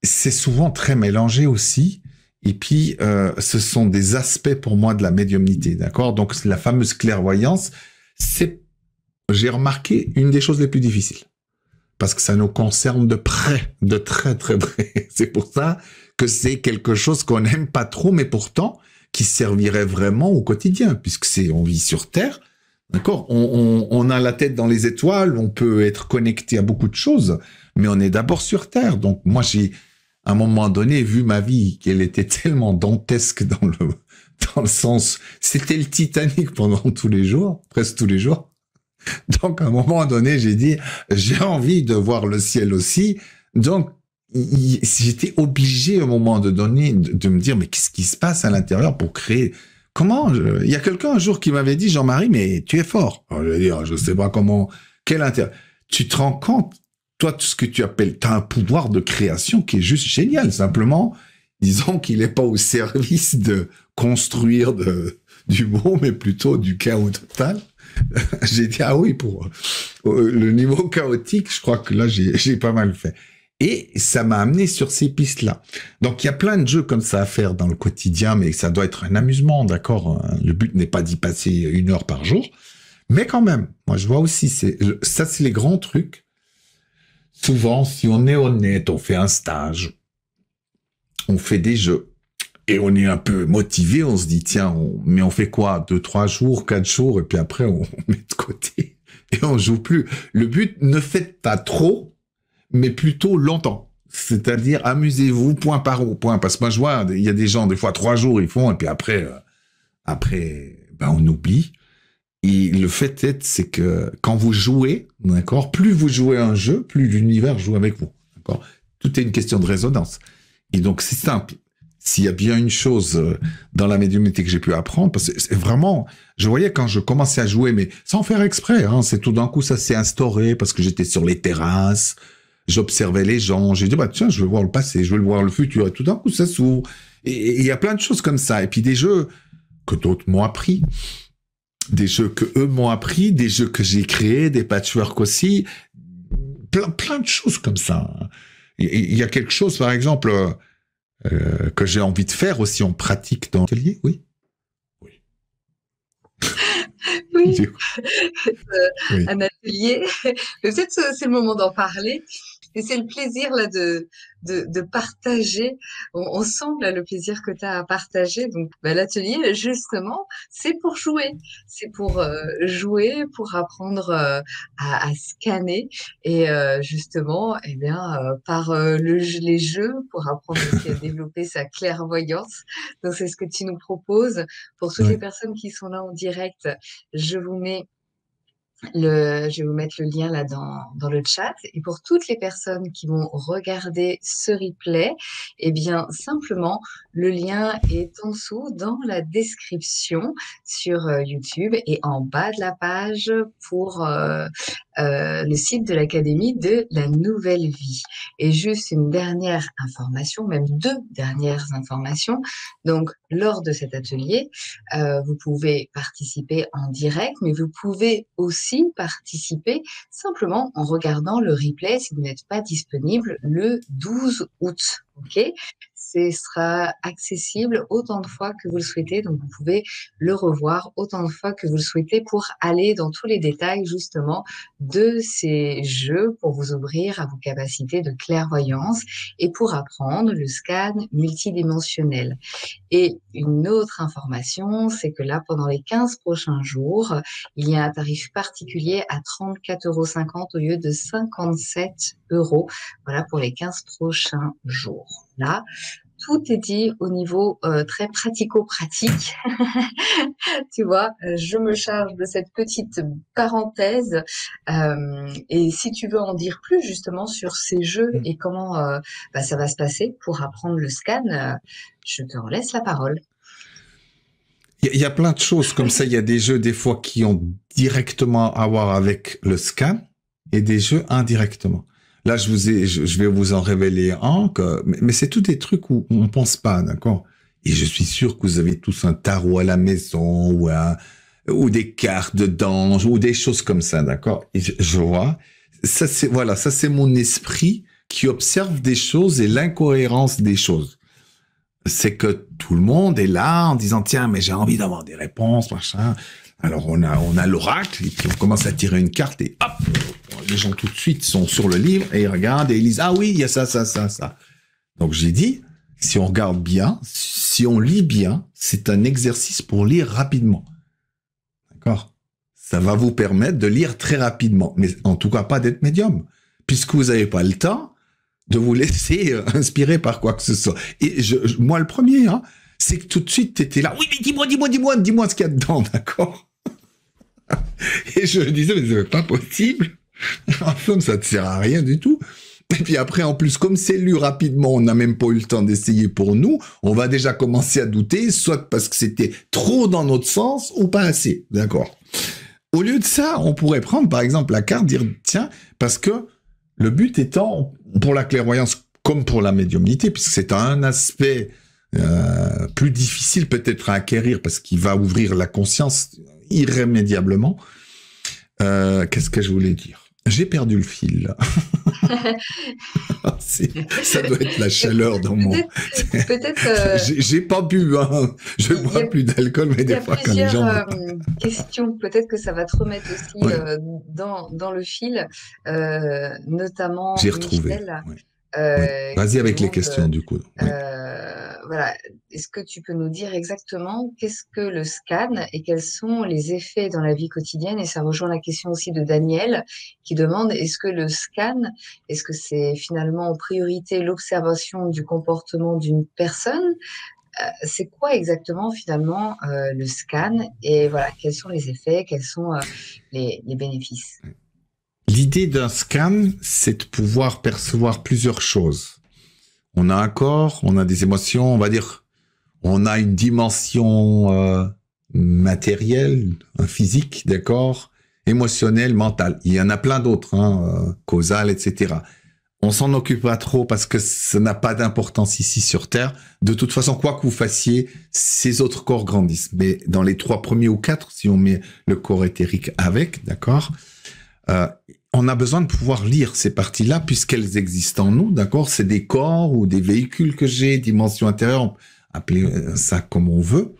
c'est souvent très mélangé aussi. Et puis, ce sont des aspects pour moi de la médiumnité, d'accord ? Donc, la fameuse clairvoyance, c'est, j'ai remarqué, une des choses les plus difficiles. parce que ça nous concerne de près, de très très près. C'est pour ça que c'est quelque chose qu'on n'aime pas trop, mais pourtant qui servirait vraiment au quotidien, puisque on vit sur Terre, d'accord, on a la tête dans les étoiles, on peut être connecté à beaucoup de choses, mais on est d'abord sur Terre. Donc moi, j'ai, à un moment donné, vu ma vie, qu'elle était tellement dantesque dans le sens, c'était le Titanic pendant tous les jours, presque tous les jours. Donc, à un moment donné, j'ai dit, j'ai envie de voir le ciel aussi. Donc, j'étais obligé, à un moment donné, de me dire, mais qu'est-ce qui se passe à l'intérieur pour créer? Il y a quelqu'un un jour qui m'avait dit, Jean-Marie, mais tu es fort. Alors, je vais dire, je sais pas comment, quel intérêt. Tu te rends compte, toi, tout ce que tu appelles, tu as un pouvoir de création qui est juste génial. Simplement, disons qu'il n'est pas au service de construire du beau, mais plutôt du chaos total. J'ai dit, ah oui, pour le niveau chaotique, je crois que là, j'ai pas mal fait. Et ça m'a amené sur ces pistes-là. Donc, il y a plein de jeux comme ça à faire dans le quotidien, mais ça doit être un amusement, d'accord? Le but n'est pas d'y passer 1 heure par jour. Mais quand même, moi, je vois aussi, ça, c'est les grands trucs. Souvent, si on est honnête, on fait un stage, on fait des jeux, et on est un peu motivé, on se dit, tiens, mais on fait quoi? 2, 3 jours, 4 jours, et puis après, on met de côté, et on joue plus. Le but, ne faites pas trop, mais plutôt longtemps. C'est-à-dire, amusez-vous, point par point. Parce que moi, je vois, il y a des gens, des fois, 3 jours, ils font, et puis après, on oublie. Et le fait est, c'est que quand vous jouez, d'accord, plus vous jouez un jeu, plus l'univers joue avec vous, d'accord. Tout est une question de résonance. Et donc, c'est simple. S'il y a bien une chose dans la médiumnité que j'ai pu apprendre, parce que c'est vraiment, je voyais quand je commençais à jouer, mais sans faire exprès, hein, c'est tout d'un coup, ça s'est instauré parce que j'étais sur les terrasses, j'observais les gens, j'ai dit, bah, tiens, je veux voir le passé, je veux voir le futur, et tout d'un coup, ça s'ouvre. Et il y a plein de choses comme ça. Et puis des jeux que d'autres m'ont appris, des jeux que eux m'ont appris, des jeux que j'ai créés, des patchwork aussi, plein de choses comme ça. Il y a quelque chose, par exemple, que j'ai envie de faire aussi en pratique dans l'atelier, oui. Oui. Oui, oui. Un atelier. Peut-être c'est le moment d'en parler. Et c'est le plaisir là de partager. On sent là le plaisir que tu as à partager. Donc l'atelier justement, c'est pour jouer. C'est pour jouer, pour apprendre à scanner et justement, eh bien par les jeux, pour apprendre aussi à développer sa clairvoyance. Donc c'est ce que tu nous proposes pour toutes les personnes qui sont là en direct. Je vais vous mettre le lien là dans le chat. Et pour toutes les personnes qui vont regarder ce replay, eh bien, simplement, le lien est en dessous dans la description sur YouTube et en bas de la page pour le site de l'Académie de la Nouvelle Vie. Et juste une dernière information, même 2 dernières informations. Donc, lors de cet atelier, vous pouvez participer en direct, mais vous pouvez aussi participer simplement en regardant le replay si vous n'êtes pas disponible le 12 août. Ok, ce sera accessible autant de fois que vous le souhaitez, donc vous pouvez le revoir autant de fois que vous le souhaitez pour aller dans tous les détails justement de ces jeux, pour vous ouvrir à vos capacités de clairvoyance et pour apprendre le scan multidimensionnel. Et une autre information, c'est que là, pendant les 15 prochains jours, il y a un tarif particulier à 34,50 € au lieu de 57 €. Voilà, pour les 15 prochains jours. Là, tout est dit au niveau très pratico-pratique. Tu vois, je me charge de cette petite parenthèse. Et si tu veux en dire plus justement sur ces jeux et comment ça va se passer pour apprendre le scan, je te laisse la parole. Il y a plein de choses comme ça. Il y a des jeux des fois qui ont directement à voir avec le scan et des jeux indirectement. Là, je vais vous en révéler un, mais c'est tous des trucs où on pense pas, d'accord? Et je suis sûr que vous avez tous un tarot à la maison ou des cartes de d'ange ou des choses comme ça, d'accord? Et je vois. Ça, c'est mon esprit qui observe des choses et l'incohérence des choses. C'est que tout le monde est là en disant, tiens, mais j'ai envie d'avoir des réponses, machin. Alors, on a l'oracle, et puis on commence à tirer une carte et hop, les gens tout de suite sont sur le livre et ils regardent et ils lisent, ah oui, il y a ça, ça, ça, ça. Donc j'ai dit, si on regarde bien, si on lit bien, c'est un exercice pour lire rapidement. D'accord? Ça va vous permettre de lire très rapidement, mais en tout cas pas d'être médium, puisque vous n'avez pas le temps de vous laisser inspirer par quoi que ce soit. Et moi le premier, hein, c'est que tout de suite, tu étais là, oui, mais dis-moi ce qu'il y a dedans, d'accord? Et je disais, mais c'est pas possible. En somme, ça ne te sert à rien du tout. Et puis après, en plus, comme c'est lu rapidement, on n'a même pas eu le temps d'essayer pour nous, on va déjà commencer à douter, soit parce que c'était trop dans notre sens ou pas assez, d'accord? Au lieu de ça, on pourrait prendre, par exemple, la carte, dire, tiens, parce que le but étant, pour la clairvoyance comme pour la médiumnité, puisque c'est un aspect plus difficile peut-être à acquérir, parce qu'il va ouvrir la conscience irrémédiablement. Qu'est-ce que je voulais dire? J'ai perdu le fil. Ça doit être la chaleur dans mon... J'ai pas bu, hein. Je bois plus d'alcool, mais des fois quand les gens... questions, peut-être que ça va te remettre aussi dans le fil, notamment j'ai retrouvé. Michel. Vas-y avec les questions du coup. Voilà. Est-ce que tu peux nous dire exactement qu'est-ce que le scan et quels sont les effets dans la vie quotidienne? Et ça rejoint la question aussi de Daniel qui demande est-ce que le scan, est-ce que c'est finalement en priorité l'observation du comportement d'une personne? C'est quoi exactement finalement le scan? Et voilà, quels sont les effets, quels sont les bénéfices? L'idée d'un scan, c'est de pouvoir percevoir plusieurs choses. On a un corps, on a des émotions, on va dire, on a une dimension matérielle, un physique, d'accord, émotionnel, mental. Il y en a plein d'autres, hein, causal, etc. On s'en occupe pas trop parce que ça n'a pas d'importance ici sur Terre. De toute façon, quoi que vous fassiez, ces autres corps grandissent. Mais dans les 3 premiers ou 4, si on met le corps éthérique avec, d'accord, on a besoin de pouvoir lire ces parties-là puisqu'elles existent en nous, d'accord? C'est des corps ou des véhicules que j'ai, dimensions intérieures, on peut appeler ça comme on veut.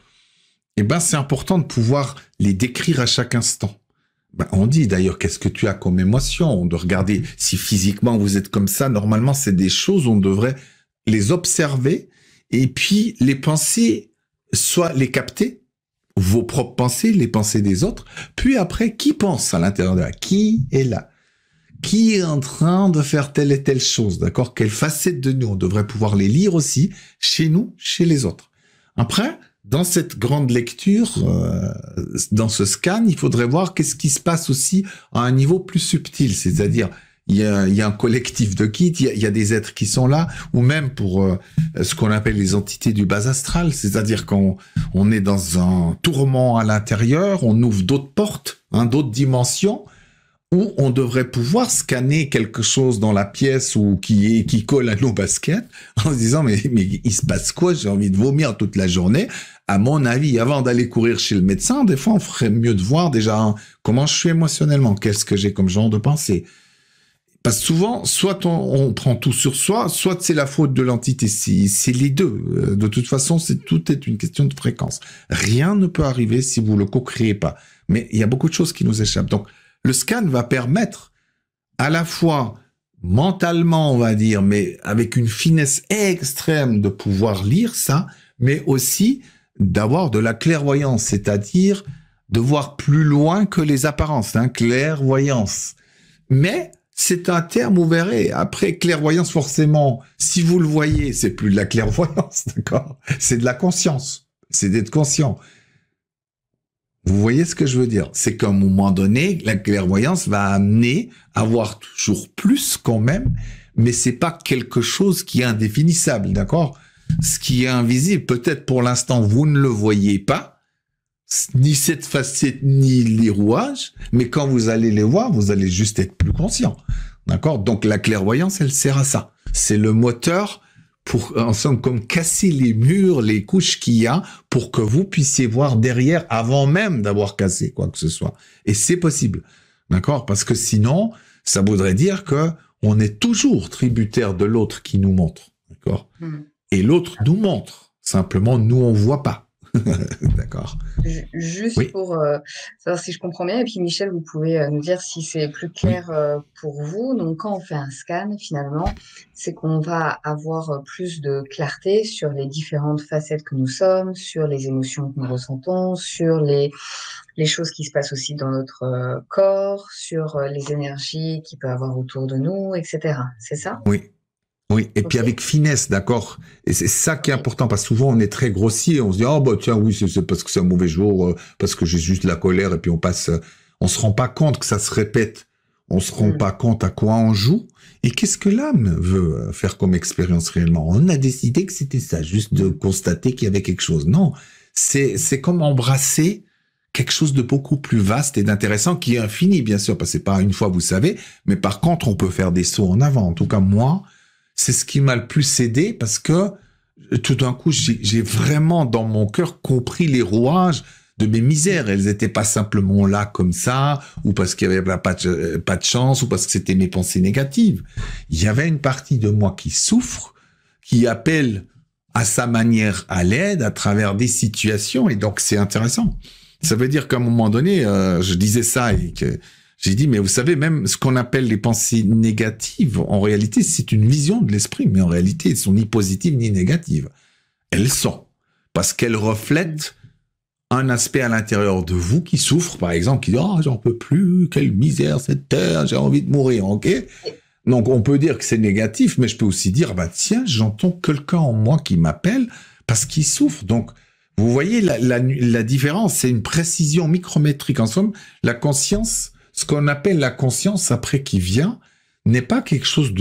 Et ben, c'est important de pouvoir les décrire à chaque instant. Ben, on dit d'ailleurs, qu'est-ce que tu as comme émotion? On doit regarder si physiquement vous êtes comme ça. Normalement, c'est des choses, on devrait les observer et puis les penser, soit les capter, vos propres pensées, les pensées des autres, puis après, qui pense à l'intérieur de là? Qui est là? Qui est en train de faire telle et telle chose, d'accord? Quelle facette de nous? On devrait pouvoir les lire aussi, chez nous, chez les autres. Après, dans cette grande lecture, dans ce scan, il faudrait voir qu'est-ce qui se passe aussi à un niveau plus subtil, c'est-à-dire, il y a un collectif de kits, il y a des êtres qui sont là, ou même pour ce qu'on appelle les entités du bas astral, c'est-à-dire qu'on est dans un tourment à l'intérieur, on ouvre d'autres portes, hein, d'autres dimensions, où on devrait pouvoir scanner quelque chose dans la pièce ou qui colle à nos baskets en se disant mais il se passe quoi? J'ai envie de vomir toute la journée. À mon avis, avant d'aller courir chez le médecin, des fois on ferait mieux de voir déjà comment je suis émotionnellement, qu'est-ce que j'ai comme genre de pensée. Parce que souvent, soit on prend tout sur soi, soit c'est la faute de l'entité. C'est les deux. De toute façon, tout est une question de fréquence. Rien ne peut arriver si vous le co-créez pas. Mais il y a beaucoup de choses qui nous échappent. Donc, le scan va permettre à la fois mentalement, on va dire, mais avec une finesse extrême de pouvoir lire ça, mais aussi d'avoir de la clairvoyance, c'est-à-dire de voir plus loin que les apparences, hein, clairvoyance. Mais c'est un terme, vous verrez. Après, clairvoyance, forcément, si vous le voyez, c'est plus de la clairvoyance, d'accord? C'est de la conscience. C'est d'être conscient. Vous voyez ce que je veux dire? C'est qu'à un moment donné, la clairvoyance va amener à voir toujours plus quand même, mais c'est pas quelque chose qui est indéfinissable, d'accord? Ce qui est invisible, peut-être pour l'instant, vous ne le voyez pas, ni cette facette, ni les rouages, mais quand vous allez les voir, vous allez juste être plus conscient, d'accord? Donc la clairvoyance, elle sert à ça. C'est le moteur pour, en somme, comme casser les murs, les couches qu'il y a pour que vous puissiez voir derrière avant même d'avoir cassé quoi que ce soit. Et c'est possible, d'accord? Parce que sinon, ça voudrait dire que on est toujours tributaire de l'autre qui nous montre, d'accord? Et l'autre nous montre. Simplement, nous, on voit pas. D'accord. Juste Oui, pour savoir si je comprends bien, et puis Michel, vous pouvez nous dire si c'est plus oui, clair pour vous. Donc, quand on fait un scan, finalement, c'est qu'on va avoir plus de clarté sur les différentes facettes que nous sommes, sur les émotions que nous ressentons, sur les choses qui se passent aussi dans notre corps, sur les énergies qu'il peut avoir autour de nous, etc. C'est ça? oui. Oui, et puis Ok? avec finesse, d'accord. Et c'est ça qui est Ok. important, parce que souvent on est très grossier, on se dit, oh bah tiens, oui, c'est parce que c'est un mauvais jour, parce que j'ai juste la colère, et puis on passe, on se rend pas compte que ça se répète, on se rend Hmm. pas compte à quoi on joue, et qu'est-ce que l'âme veut faire comme expérience réellement. On a décidé que c'était ça, juste de constater qu'il y avait quelque chose. Non, c'est comme embrasser quelque chose de beaucoup plus vaste et d'intéressant, qui est infini, bien sûr, parce que c'est pas une fois, vous savez, mais par contre, on peut faire des sauts en avant. En tout cas, moi, c'est ce qui m'a le plus aidé parce que tout d'un coup, j'ai vraiment dans mon cœur compris les rouages de mes misères. Elles n'étaient pas simplement là comme ça, ou parce qu'il y avait pas de chance, ou parce que c'était mes pensées négatives. Il y avait une partie de moi qui souffre, qui appelle à sa manière à l'aide à travers des situations, et donc c'est intéressant. Ça veut dire qu'à un moment donné, je disais ça et que j'ai dit, mais vous savez, même ce qu'on appelle les pensées négatives, en réalité, c'est une vision de l'esprit, mais en réalité, elles sont ni positives ni négatives. Elles sont. Parce qu'elles reflètent un aspect à l'intérieur de vous qui souffre, par exemple, qui dit, oh, j'en peux plus, quelle misère cette terre, j'ai envie de mourir, ok? Donc, on peut dire que c'est négatif, mais je peux aussi dire, bah, tiens, j'entends quelqu'un en moi qui m'appelle parce qu'il souffre. Donc, vous voyez la différence, c'est une précision micrométrique. En somme, la conscience, ce qu'on appelle la conscience après qui vient, n'est pas quelque chose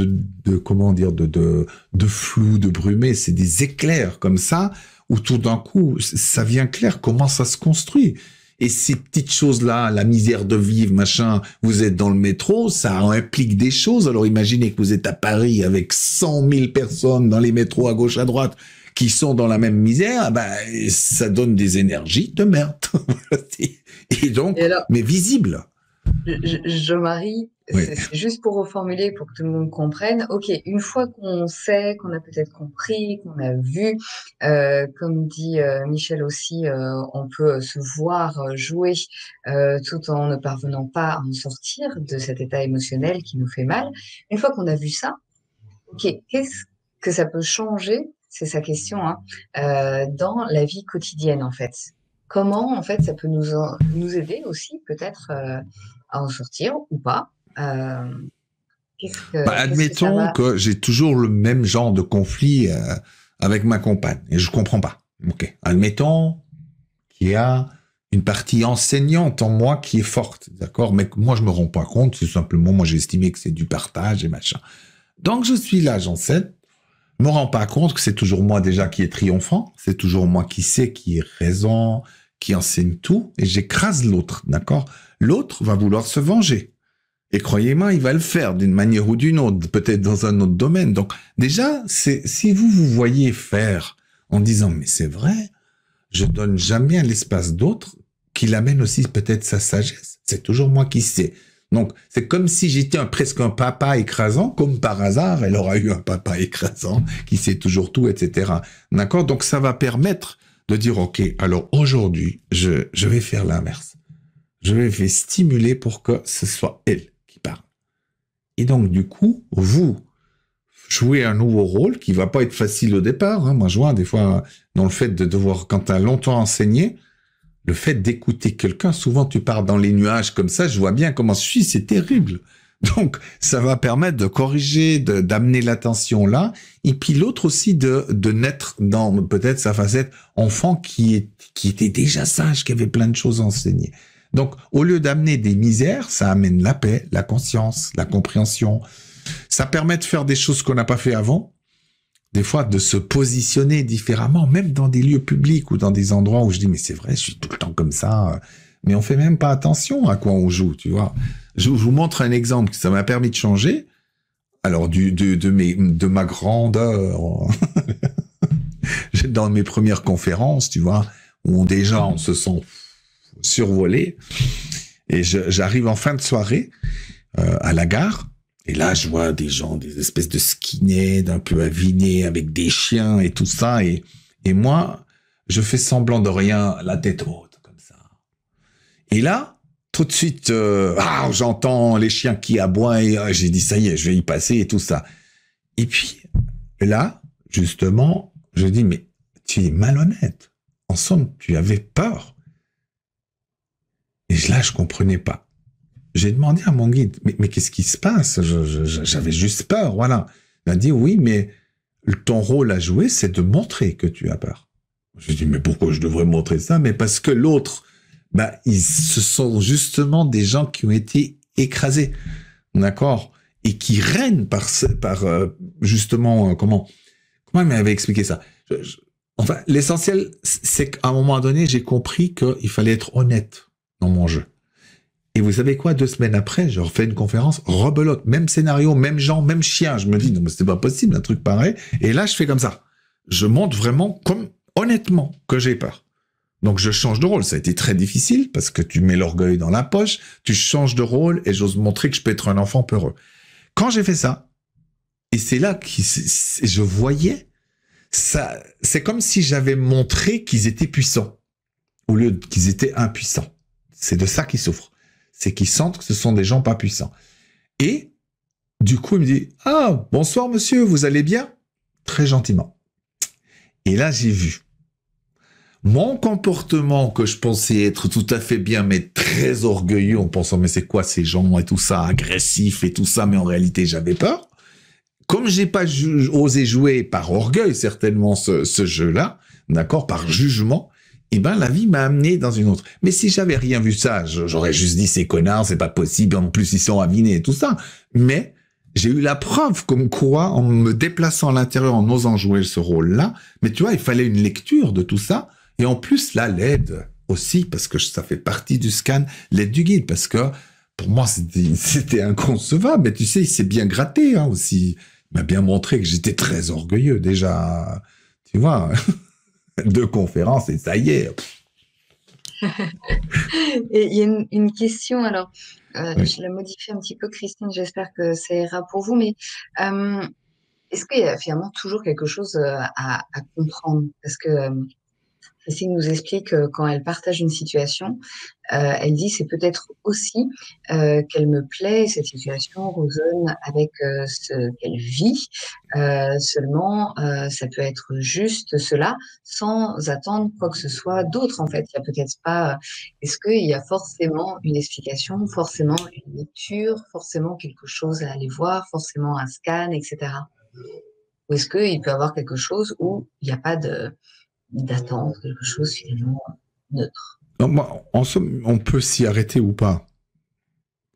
comment dire, de flou, de brumé. C'est des éclairs comme ça, où tout d'un coup, ça vient clair comment ça se construit. Et ces petites choses-là, la misère de vivre, machin, vous êtes dans le métro, ça implique des choses. Alors imaginez que vous êtes à Paris avec 100 000 personnes dans les métros à gauche, à droite, qui sont dans la même misère, ben, ça donne des énergies de merde. Et donc, Et alors, mais visibles. Jean-Marie, Oui. c'est juste pour reformuler, pour que tout le monde comprenne. Ok, une fois qu'on sait, qu'on a peut-être compris, qu'on a vu, comme dit Michel aussi, on peut se voir jouer tout en ne parvenant pas à en sortir de cet état émotionnel qui nous fait mal. Une fois qu'on a vu ça, ok, qu'est-ce que ça peut changer? C'est sa question, hein, dans la vie quotidienne, en fait. Comment, en fait, ça peut nous aider aussi, peut-être, à en sortir ou pas? Euh, Bah, qu'est-ce que ça admettons va? que j'ai toujours le même genre de conflit avec ma compagne et je comprends pas. Ok. Admettons qu'il y a une partie enseignante en moi qui est forte, d'accord, mais que moi je me rends pas compte. C'est simplement moi j'ai estimé que c'est du partage et machin. Donc je suis là, j'enseigne. Je me rends pas compte que c'est toujours moi déjà qui est triomphant. C'est toujours moi qui sais, qui est raison, qui enseigne tout et j'écrase l'autre, d'accord. L'autre va vouloir se venger. Et croyez-moi, il va le faire d'une manière ou d'une autre, peut-être dans un autre domaine. Donc, déjà, si vous vous voyez faire en disant, mais c'est vrai, je donne jamais à l'espace d'autre, qu'il amène aussi peut-être sa sagesse. C'est toujours moi qui sais. Donc, c'est comme si j'étais presque un papa écrasant, comme par hasard, elle aura eu un papa écrasant, qui sait toujours tout, etc. D'accord? Donc, ça va permettre de dire, OK, alors aujourd'hui, je vais faire l'inverse. Je vais stimuler pour que ce soit elle qui parle. Et donc, du coup, vous jouez un nouveau rôle qui va pas être facile au départ. Hein. Moi, je vois des fois, dans le fait de devoir, quand tu as longtemps enseigné, le fait d'écouter quelqu'un, souvent tu pars dans les nuages comme ça, je vois bien comment je suis, c'est terrible. Donc, ça va permettre de corriger, d'amener l'attention là, et puis l'autre aussi de naître dans peut-être sa facette enfant qui était déjà sage, qui avait plein de choses à enseigner. Donc, au lieu d'amener des misères, ça amène la paix, la conscience, la compréhension. Ça permet de faire des choses qu'on n'a pas fait avant, des fois de se positionner différemment, même dans des lieux publics ou dans des endroits où je dis mais c'est vrai, je suis tout le temps comme ça, mais on fait même pas attention à quoi on joue, tu vois. Je vous montre un exemple que ça m'a permis de changer. Alors de ma grandeur, dans mes premières conférences, tu vois, où déjà on se sent survolé, et j'arrive en fin de soirée à la gare. Et là, je vois des gens, des espèces de skinheads un peu avinés avec des chiens et tout ça. Et moi, je fais semblant de rien, la tête haute, comme ça. Et là, tout de suite, j'entends les chiens qui aboient et j'ai dit, ça y est, je vais y passer et tout ça. Et puis, là, justement, je dis, mais tu es malhonnête. En somme, tu avais peur. Et là, je comprenais pas. J'ai demandé à mon guide, mais qu'est-ce qui se passe? J'avais juste peur, voilà. Il m'a dit, oui, mais ton rôle à jouer, c'est de montrer que tu as peur. Je dis, mais pourquoi je devrais montrer ça? Mais parce que l'autre, ce sont justement des gens qui ont été écrasés, d'accord? Et qui règnent justement, comment il m'avait expliqué ça? Enfin, l'essentiel, c'est qu'à un moment donné, j'ai compris qu'il fallait être honnête dans mon jeu. Et vous savez quoi, 2 semaines après, je refais une conférence, rebelote, même scénario, même gens, même chien. Je me dis, non, mais c'est pas possible, un truc pareil. Et là, je fais comme ça. Je montre vraiment, comme, honnêtement, que j'ai peur. Donc, je change de rôle. Ça a été très difficile parce que tu mets l'orgueil dans la poche, tu changes de rôle et j'ose montrer que je peux être un enfant peureux. Quand j'ai fait ça, et c'est là que je voyais, ça, c'est comme si j'avais montré qu'ils étaient puissants au lieu qu'ils étaient impuissants. C'est de ça qu'ils souffrent. C'est qu'ils sentent que ce sont des gens pas puissants. Et du coup, il me dit, ah, bonsoir monsieur, vous allez bien? Très gentiment. Et là, j'ai vu mon comportement que je pensais être tout à fait bien, mais très orgueilleux en pensant, mais c'est quoi ces gens et tout ça, agressif et tout ça, mais en réalité, j'avais peur. Comme j'ai pas osé jouer par orgueil, certainement, ce jeu-là, d'accord, par jugement, eh ben, la vie m'a amené dans une autre. Mais si j'avais rien vu ça, j'aurais juste dit, ces connards, c'est pas possible, en plus, ils sont avinés et tout ça. Mais, j'ai eu la preuve comme quoi, en me déplaçant à l'intérieur, en osant jouer ce rôle-là, mais tu vois, il fallait une lecture de tout ça, et en plus, là, l'aide aussi, parce que ça fait partie du scan, l'aide du guide, parce que, pour moi, c'était inconcevable, mais tu sais, il s'est bien gratté, hein, aussi. Il m'a bien montré que j'étais très orgueilleux, déjà, tu vois, 2 conférences, et ça y est. Et il y a une question, alors, Oui. je la modifie un petit peu, Christine, j'espère que ça ira pour vous, mais est-ce qu'il y a finalement toujours quelque chose à comprendre? Parce que Christine nous explique que quand elle partage une situation, elle dit c'est peut-être aussi qu'elle me plaît, cette situation résonne avec ce qu'elle vit. Seulement, ça peut être juste cela, sans attendre quoi que ce soit d'autre en fait. Il y a peut-être pas. Est-ce qu'il y a forcément une explication, forcément une lecture, forcément quelque chose à aller voir, forcément un scan, etc. Ou est-ce qu'il peut y avoir quelque chose où il n'y a pas d'attendre, quelque chose finalement neutre? En somme, on peut s'y arrêter ou pas.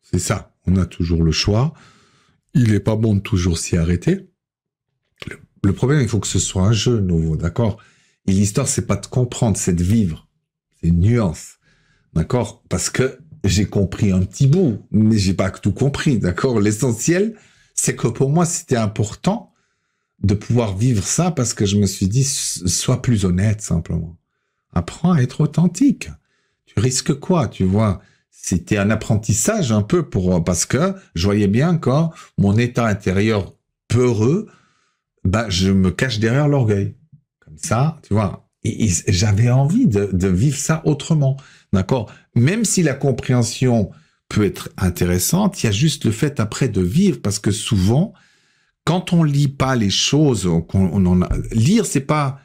C'est ça. On a toujours le choix. Il n'est pas bon de toujours s'y arrêter. Le problème, il faut que ce soit un jeu nouveau, d'accord? Et l'histoire, c'est pas de comprendre, c'est de vivre. C'est une nuance, d'accord? Parce que j'ai compris un petit bout, mais j'ai pas tout compris, d'accord? L'essentiel, c'est que pour moi, c'était important de pouvoir vivre ça parce que je me suis dit, sois plus honnête, simplement. Apprends à être authentique. Tu risques quoi, tu vois? C'était un apprentissage un peu parce que je voyais bien quand mon état intérieur peureux, je me cache derrière l'orgueil. Comme ça, tu vois. Et j'avais envie de vivre ça autrement. D'accord? Même si la compréhension peut être intéressante, il y a juste le fait après de vivre parce que souvent, quand on lit pas les choses, lire, c'est pas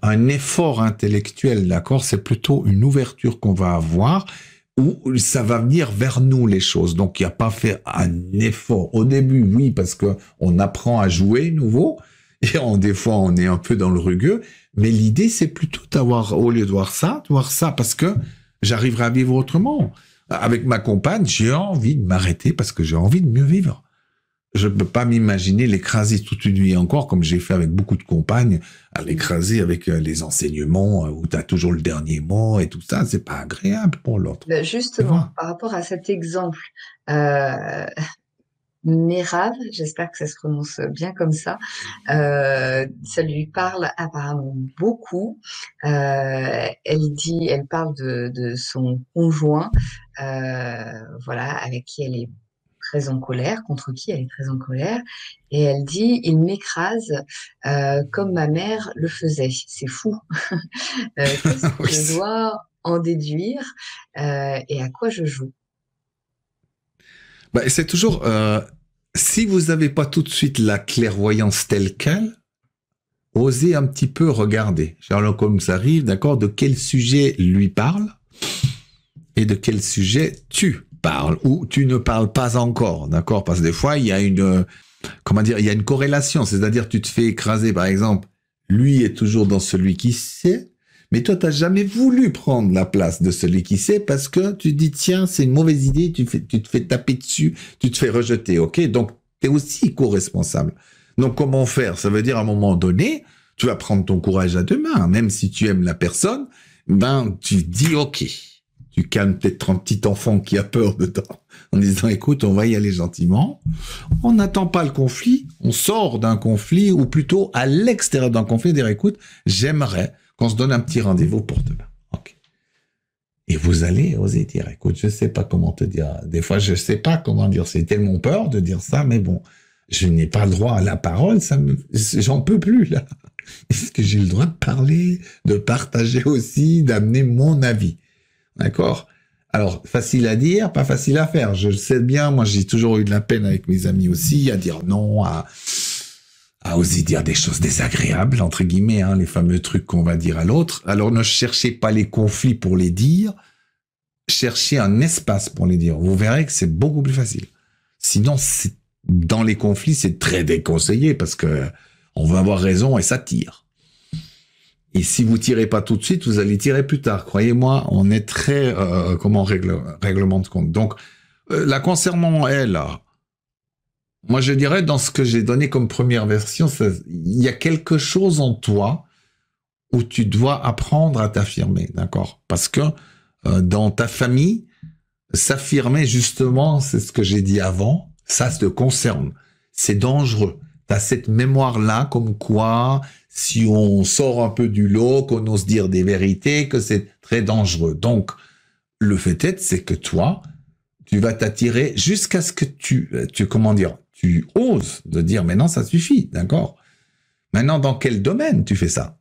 un effort intellectuel, d'accord? C'est plutôt une ouverture qu'on va avoir où ça va venir vers nous les choses. Donc il n'y a pas fait un effort. Au début, oui, parce que on apprend à jouer nouveau et des fois on est un peu dans le rugueux. Mais l'idée, c'est plutôt d'avoir, au lieu de voir ça, parce que j'arriverai à vivre autrement. Avec ma compagne, j'ai envie de m'arrêter parce que j'ai envie de mieux vivre. Je ne peux pas m'imaginer l'écraser toute une nuit encore, comme j'ai fait avec beaucoup de compagnes, à l'écraser avec les enseignements où tu as toujours le dernier mot et tout ça. C'est pas agréable pour l'autre. Tu Justement, vois? par rapport à cet exemple, heu, Mérave, j'espère que ça se prononce bien comme ça lui parle apparemment beaucoup. Elle parle de son conjoint, voilà, avec qui elle est très en colère. Contre qui elle est très en colère? Et elle dit, il m'écrase comme ma mère le faisait. C'est fou. Qu'est-ce que je Oui. dois en déduire et à quoi je joue? Bah, c'est toujours, si vous n'avez pas tout de suite la clairvoyance telle qu'elle, osez un petit peu regarder. Sherlock Holmes arrive, d'accord, de quel sujet lui parle et de quel sujet tu parles ou tu ne parles pas encore, d'accord? Parce que des fois, il y a une, comment dire, il y a une corrélation, c'est-à-dire tu te fais écraser, par exemple, lui est toujours dans celui qui sait, mais toi, t'as jamais voulu prendre la place de celui qui sait parce que tu dis, tiens, c'est une mauvaise idée, tu te fais taper dessus, tu te fais rejeter, ok? Donc, t'es aussi co-responsable. Donc, comment faire? Ça veut dire, à un moment donné, tu vas prendre ton courage à deux mains, même si tu aimes la personne, ben, tu dis, ok. Tu calmes peut-être un petit enfant qui a peur dedans, en disant, écoute, on va y aller gentiment. On n'attend pas le conflit, on sort d'un conflit, ou plutôt à l'extérieur d'un conflit, dire, écoute, j'aimerais qu'on se donne un petit rendez-vous pour demain. Okay. Et vous allez oser dire, écoute, je sais pas comment te dire. Des fois, je sais pas comment dire. C'est tellement peur de dire ça, mais bon, je n'ai pas le droit à la parole, j'en peux plus, là. Est-ce que j'ai le droit de parler, de partager aussi, d'amener mon avis? D'accord? Alors, facile à dire, pas facile à faire. Je le sais bien, moi j'ai toujours eu de la peine avec mes amis aussi, à dire non, à oser dire des choses désagréables, entre guillemets, hein, les fameux trucs qu'on va dire à l'autre. Alors ne cherchez pas les conflits pour les dire, cherchez un espace pour les dire. Vous verrez que c'est beaucoup plus facile. Sinon, dans les conflits, c'est très déconseillé parce que on va avoir raison et ça tire. Et si vous tirez pas tout de suite, vous allez tirer plus tard. Croyez-moi, on est très règlement de compte. Donc, la concernant elle, moi je dirais dans ce que j'ai donné comme première version, il y a quelque chose en toi où tu dois apprendre à t'affirmer, d'accord? Parce que dans ta famille, s'affirmer justement, c'est ce que j'ai dit avant, ça te concerne. C'est dangereux. T'as cette mémoire-là, comme quoi, si on sort un peu du lot, qu'on ose dire des vérités, que c'est très dangereux. Donc, le fait est, c'est que toi, tu vas t'attirer jusqu'à ce que tu oses de dire, mais non, ça suffit, d'accord? Maintenant, dans quel domaine tu fais ça?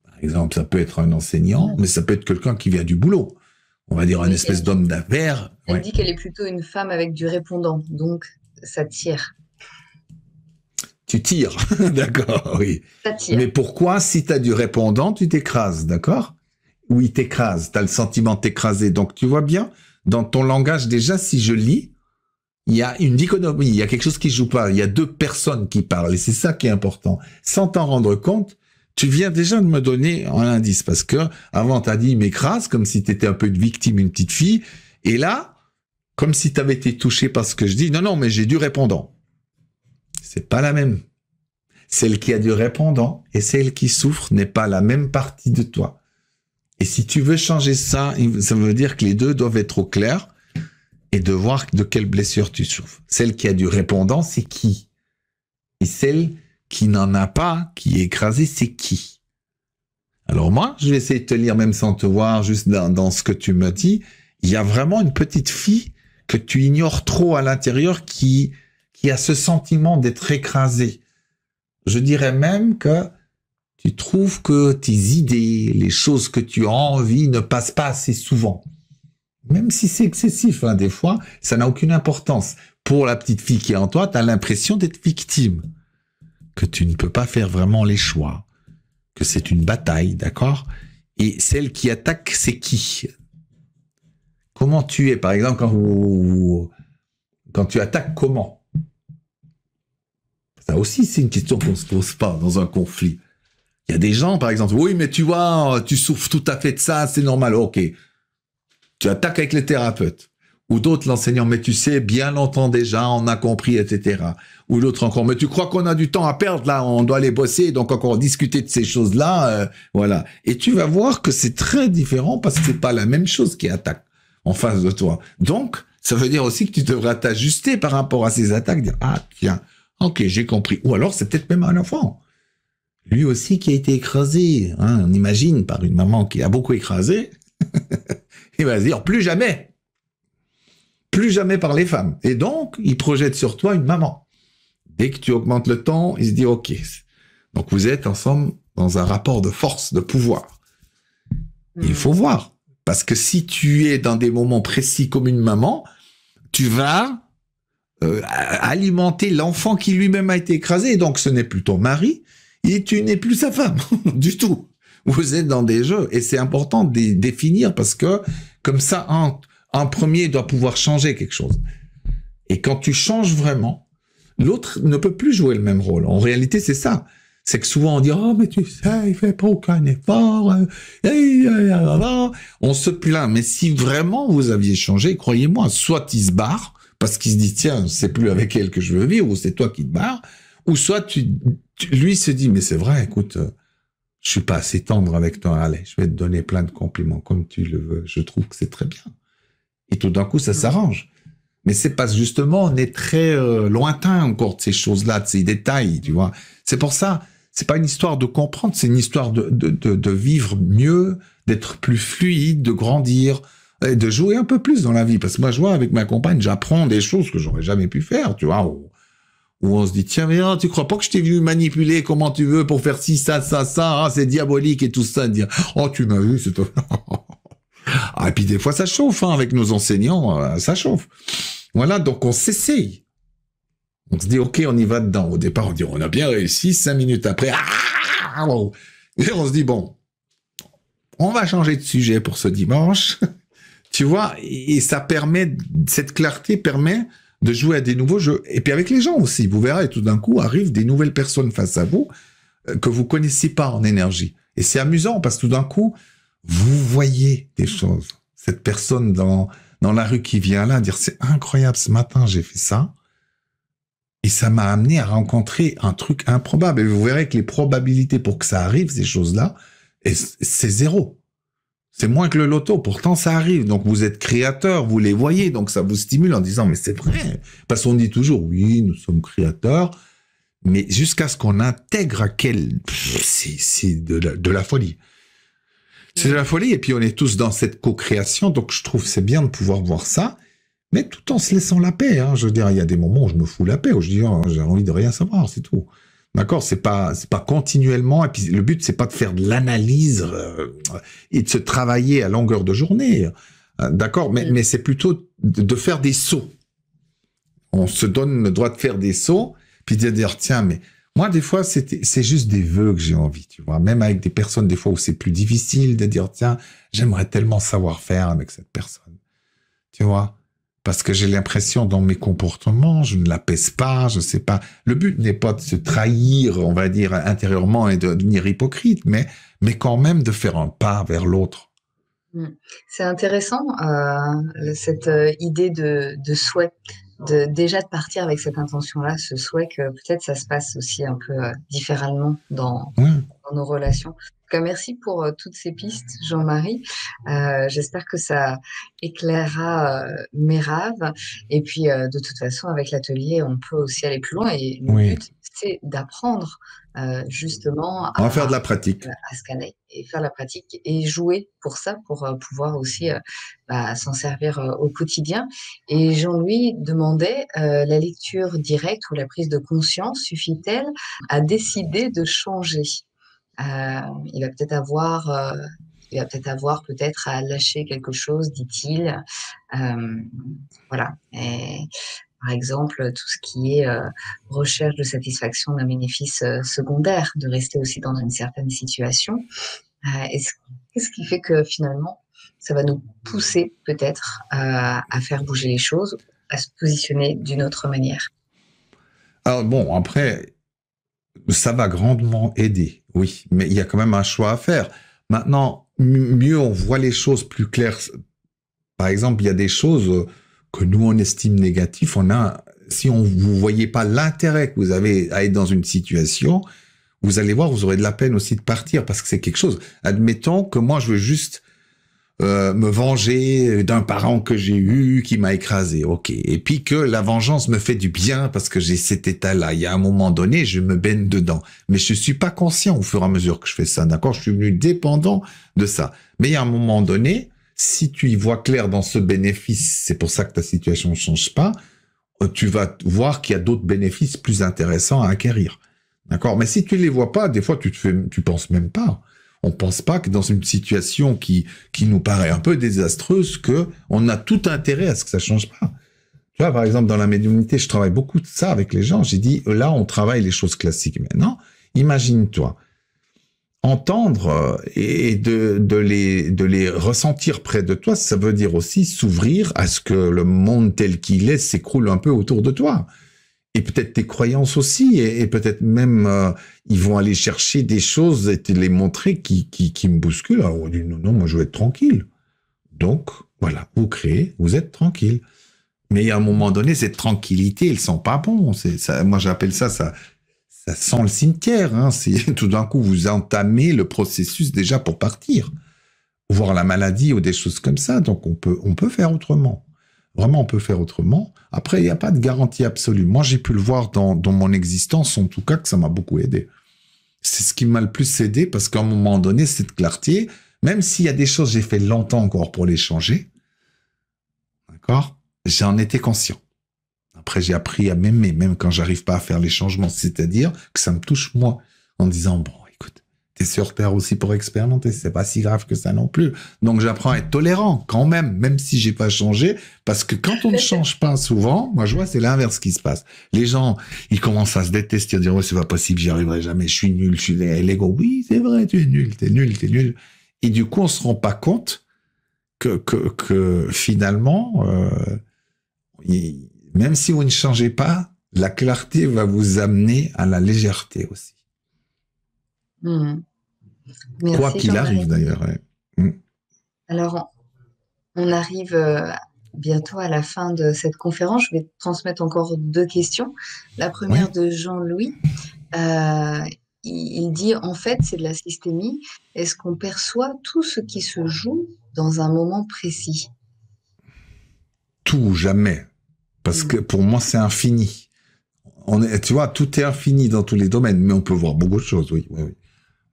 Par exemple, ça peut être un enseignant, mais ça peut être quelqu'un qui vient du boulot. On va dire Oui, une espèce d'homme d'affaires. elle Ouais. dit qu'elle est plutôt une femme avec du répondant, donc ça tire. Tu tires, d'accord, oui. Ça tire. Mais pourquoi, si tu as du répondant, tu t'écrases, d'accord? Ou il t'écrase, tu as le sentiment de t'écraser. Donc, tu vois bien, dans ton langage, déjà, si je lis, il y a une dichotomie, il y a quelque chose qui joue pas. Il y a deux personnes qui parlent, et c'est ça qui est important. Sans t'en rendre compte, tu viens déjà de me donner un indice, parce que avant, tu as dit, il m'écrase, comme si tu étais un peu une victime, une petite fille, et là, comme si tu avais été touché par ce que je dis, non, mais j'ai du répondant. C'est pas la même. Celle qui a du répondant et celle qui souffre n'est pas la même partie de toi. Et si tu veux changer ça, ça veut dire que les deux doivent être au clair et de voir de quelle blessure tu souffres. Celle qui a du répondant, c'est qui? Et celle qui n'en a pas, qui est écrasée, c'est qui? Alors moi, je vais essayer de te lire même sans te voir, juste dans ce que tu me dis. Il y a vraiment une petite fille que tu ignores trop à l'intérieur qui a ce sentiment d'être écrasée. Je dirais même que tu trouves que tes idées, les choses que tu as envie ne passent pas assez souvent. Même si c'est excessif, hein, des fois, ça n'a aucune importance. Pour la petite fille qui est en toi, tu as l'impression d'être victime, que tu ne peux pas faire vraiment les choix, que c'est une bataille, d'accord? Et celle qui attaque, c'est qui? Comment tu es, par exemple, quand tu attaques, comment? Ça aussi, c'est une question qu'on ne se pose pas dans un conflit. Il y a des gens, par exemple, oui, mais tu vois, tu souffres tout à fait de ça, c'est normal, ok. Tu attaques avec les thérapeutes. Ou d'autres, l'enseignant, mais tu sais, bien longtemps déjà, on a compris, etc. Ou l'autre encore, mais tu crois qu'on a du temps à perdre, là, on doit aller bosser, donc encore discuter de ces choses-là, voilà. Et tu vas voir que c'est très différent parce que c'est pas la même chose qui attaque en face de toi. Donc, ça veut dire aussi que tu devras t'ajuster par rapport à ces attaques, dire, ah, tiens, ok, j'ai compris. Ou alors, c'est peut-être même un enfant. Lui aussi qui a été écrasé. Hein, on imagine par une maman qui a beaucoup écrasé. Il va se dire, plus jamais. plus jamais par les femmes. Et donc, il projette sur toi une maman. Dès que tu augmentes le ton, il se dit, OK. Donc, vous êtes ensemble dans un rapport de force, de pouvoir. Il faut voir. Parce que si tu es dans des moments précis comme une maman, tu vas alimenter l'enfant qui lui-même a été écrasé. Et donc, ce n'est plus ton mari et tu n'es plus sa femme du tout. Vous êtes dans des jeux. Et c'est important de définir parce que, comme ça, un premier doit pouvoir changer quelque chose. Et quand tu changes vraiment, l'autre ne peut plus jouer le même rôle. En réalité, c'est ça. C'est que souvent on dit « Oh, mais tu sais, il fait pas aucun effort. » On se plaint. Mais si vraiment vous aviez changé, croyez-moi, soit il se barre parce qu'il se dit « Tiens, c'est plus avec elle que je veux vivre » ou c'est toi qui te barres. Ou soit lui se dit « Mais c'est vrai, écoute, je suis pas assez tendre avec toi. Allez, je vais te donner plein de compliments comme tu le veux. Je trouve que c'est très bien. » Et tout d'un coup, ça s'arrange. Mais c'est parce justement, on est très lointain encore de ces choses-là, de ces détails, tu vois. C'est pour ça, c'est pas une histoire de comprendre, c'est une histoire de vivre mieux, d'être plus fluide, de grandir, et de jouer un peu plus dans la vie. Parce que moi, je vois avec ma compagne, j'apprends des choses que j'aurais jamais pu faire, tu vois. Où on se dit, tiens, mais non, tu crois pas que je t'ai venu manipuler comment tu veux pour faire ci, ça, c'est diabolique et tout ça, de dire, oh, tu m'as vu, c'est toi. Ah, et puis des fois, ça chauffe, hein, avec nos enseignants, ça chauffe. Voilà, donc on s'essaye. On se dit, OK, on y va dedans. Au départ, on dit, on a bien réussi. 5 minutes après, et on se dit, bon, on va changer de sujet pour ce dimanche. Tu vois, et ça permet, cette clarté permet de jouer à des nouveaux jeux. Et puis avec les gens aussi, vous verrez, tout d'un coup, arrivent des nouvelles personnes face à vous que vous connaissiez pas en énergie. Et c'est amusant parce que tout d'un coup, vous voyez des choses. Cette personne dans la rue qui vient là, dire c'est incroyable, ce matin j'ai fait ça, et ça m'a amené à rencontrer un truc improbable. Et vous verrez que les probabilités pour que ça arrive, ces choses-là, c'est zéro. C'est moins que le loto, pourtant ça arrive. Donc vous êtes créateur, vous les voyez, donc ça vous stimule en disant mais c'est vrai. Parce qu'on dit toujours oui, nous sommes créateurs, mais jusqu'à ce qu'on intègre à quel... C'est de la folie. C'est de la folie, et puis on est tous dans cette co-création, donc je trouve c'est bien de pouvoir voir ça, mais tout en se laissant la paix. Hein. Je veux dire, il y a des moments où je me fous la paix, où je dis oh, j'ai envie de rien savoir, c'est tout. D'accord, c'est pas continuellement, et puis le but c'est pas de faire de l'analyse et de se travailler à longueur de journée. D'accord, mais c'est plutôt de faire des sauts. On se donne le droit de faire des sauts, puis de dire tiens, mais moi, des fois, c'est juste des vœux que j'ai envie, tu vois. Même avec des personnes, des fois, où c'est plus difficile de dire, tiens, j'aimerais tellement savoir faire avec cette personne. Tu vois? Parce que j'ai l'impression, dans mes comportements, je ne la pèse pas, je sais pas. Le but n'est pas de se trahir, on va dire, intérieurement et de devenir hypocrite, mais quand même de faire un pas vers l'autre. C'est intéressant, cette idée de souhait. Déjà de partir avec cette intention-là, ce souhait que peut-être ça se passe aussi un peu différemment dans nos relations. En tout cas, merci pour toutes ces pistes, Jean-Marie. J'espère que ça éclairera mes rêves. Et puis, de toute façon, avec l'atelier, on peut aussi aller plus loin. Et le but, c'est d'apprendre justement on va faire de la pratique. À scanner et faire la pratique et jouer pour ça, pour pouvoir aussi s'en servir au quotidien. Et Jean-Louis demandait, la lecture directe ou la prise de conscience suffit-elle à décider de changer? Il va peut-être avoir peut-être à lâcher quelque chose, dit-il. Voilà. Et, par exemple, tout ce qui est recherche de satisfaction d'un bénéfice secondaire, de rester aussi dans une certaine situation. Qu'est-ce qui fait que finalement, ça va nous pousser peut-être à faire bouger les choses, à se positionner d'une autre manière? Alors bon, après, ça va grandement aider, oui, mais il y a quand même un choix à faire. Maintenant, mieux on voit les choses plus claires. Par exemple, il y a des choses que nous on estime négatives. Si vous voyez pas l'intérêt que vous avez à être dans une situation, vous allez voir, vous aurez de la peine aussi de partir parce que c'est quelque chose. Admettons que moi je veux juste me venger d'un parent que j'ai eu qui m'a écrasé, ok. Et puis que la vengeance me fait du bien parce que j'ai cet état-là. Il y a un moment donné, je me baigne dedans, mais je suis pas conscient au fur et à mesure que je fais ça, d'accord. Je suis devenu dépendant de ça. Mais il y a un moment donné, si tu y vois clair dans ce bénéfice, c'est pour ça que ta situation ne change pas, tu vas voir qu'il y a d'autres bénéfices plus intéressants à acquérir. D'accord? Mais si tu les vois pas, des fois, tu penses même pas. On pense pas que dans une situation qui nous paraît un peu désastreuse, que on a tout intérêt à ce que ça change pas. Tu vois, par exemple, dans la médiumnité, je travaille beaucoup de ça avec les gens. J'ai dit, là, on travaille les choses classiques. Maintenant, imagine-toi, entendre et de les ressentir près de toi, ça veut dire aussi s'ouvrir à ce que le monde tel qu'il est s'écroule un peu autour de toi. Et peut-être tes croyances aussi, et peut-être même ils vont aller chercher des choses et te les montrer qui me bousculent. Alors on dit non, moi je veux être tranquille. Donc voilà, vous créez, vous êtes tranquille. Mais à un moment donné, cette tranquillité, elle sent pas bon. C'est ça, moi j'appelle ça sent le cimetière. Hein. C'est tout d'un coup vous entamez le processus déjà pour partir, voir la maladie ou des choses comme ça. Donc on peut faire autrement. Vraiment, on peut faire autrement. Après, il n'y a pas de garantie absolue. Moi, j'ai pu le voir dans mon existence, en tout cas, que ça m'a beaucoup aidé. C'est ce qui m'a le plus aidé, parce qu'à un moment donné, cette clarté, même s'il y a des choses, j'ai fait longtemps encore pour les changer, d'accord, j'en étais conscient. Après, j'ai appris à m'aimer, même quand j'arrive pas à faire les changements. C'est-à-dire que ça me touche moi, en disant, bon, écoute, t'es sur Terre aussi pour expérimenter, c'est pas si grave que ça non plus. Donc, j'apprends à être tolérant, quand même si j'ai pas changé, parce que quand on ne change pas souvent, moi, je vois, c'est l'inverse qui se passe. Les gens, ils commencent à se détester, à dire, ouais, c'est pas possible, j'y arriverai jamais, je suis nul, je suis l'ego. Oui, c'est vrai, tu es nul, t'es nul, t'es nul. Et du coup, on se rend pas compte que finalement, même si vous ne changez pas, la clarté va vous amener à la légèreté aussi. Mmh. Quoi Merci qu'il Jean-Marie. arrive d'ailleurs. Ouais. Alors, on arrive bientôt à la fin de cette conférence. Je vais transmettre encore 2 questions. La première Oui. de Jean-Louis. Il dit, en fait, c'est de la systémie. Est-ce qu'on perçoit tout ce qui se joue dans un moment précis? Tout, jamais. Parce que pour moi, c'est infini. Tu vois, tout est infini dans tous les domaines, mais on peut voir beaucoup de choses, oui.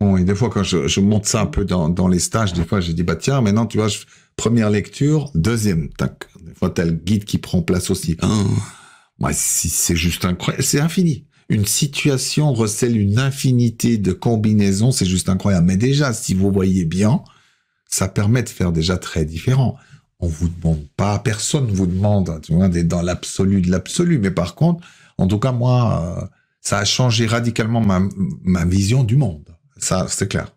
Bon, et des fois, quand je monte ça un peu dans les stages, des fois, j'ai dit, bah tiens, maintenant, tu vois, première lecture, deuxième, tac. Des fois, t'as le guide qui prend place aussi. Ouais, c'est juste incroyable, c'est infini. Une situation recèle une infinité de combinaisons, c'est juste incroyable. Mais déjà, si vous voyez bien, ça permet de faire déjà très différent. On vous demande pas, personne vous demande, tu vois, d'être dans l'absolu de l'absolu. Mais par contre, en tout cas, moi, ça a changé radicalement ma vision du monde. Ça, c'est clair.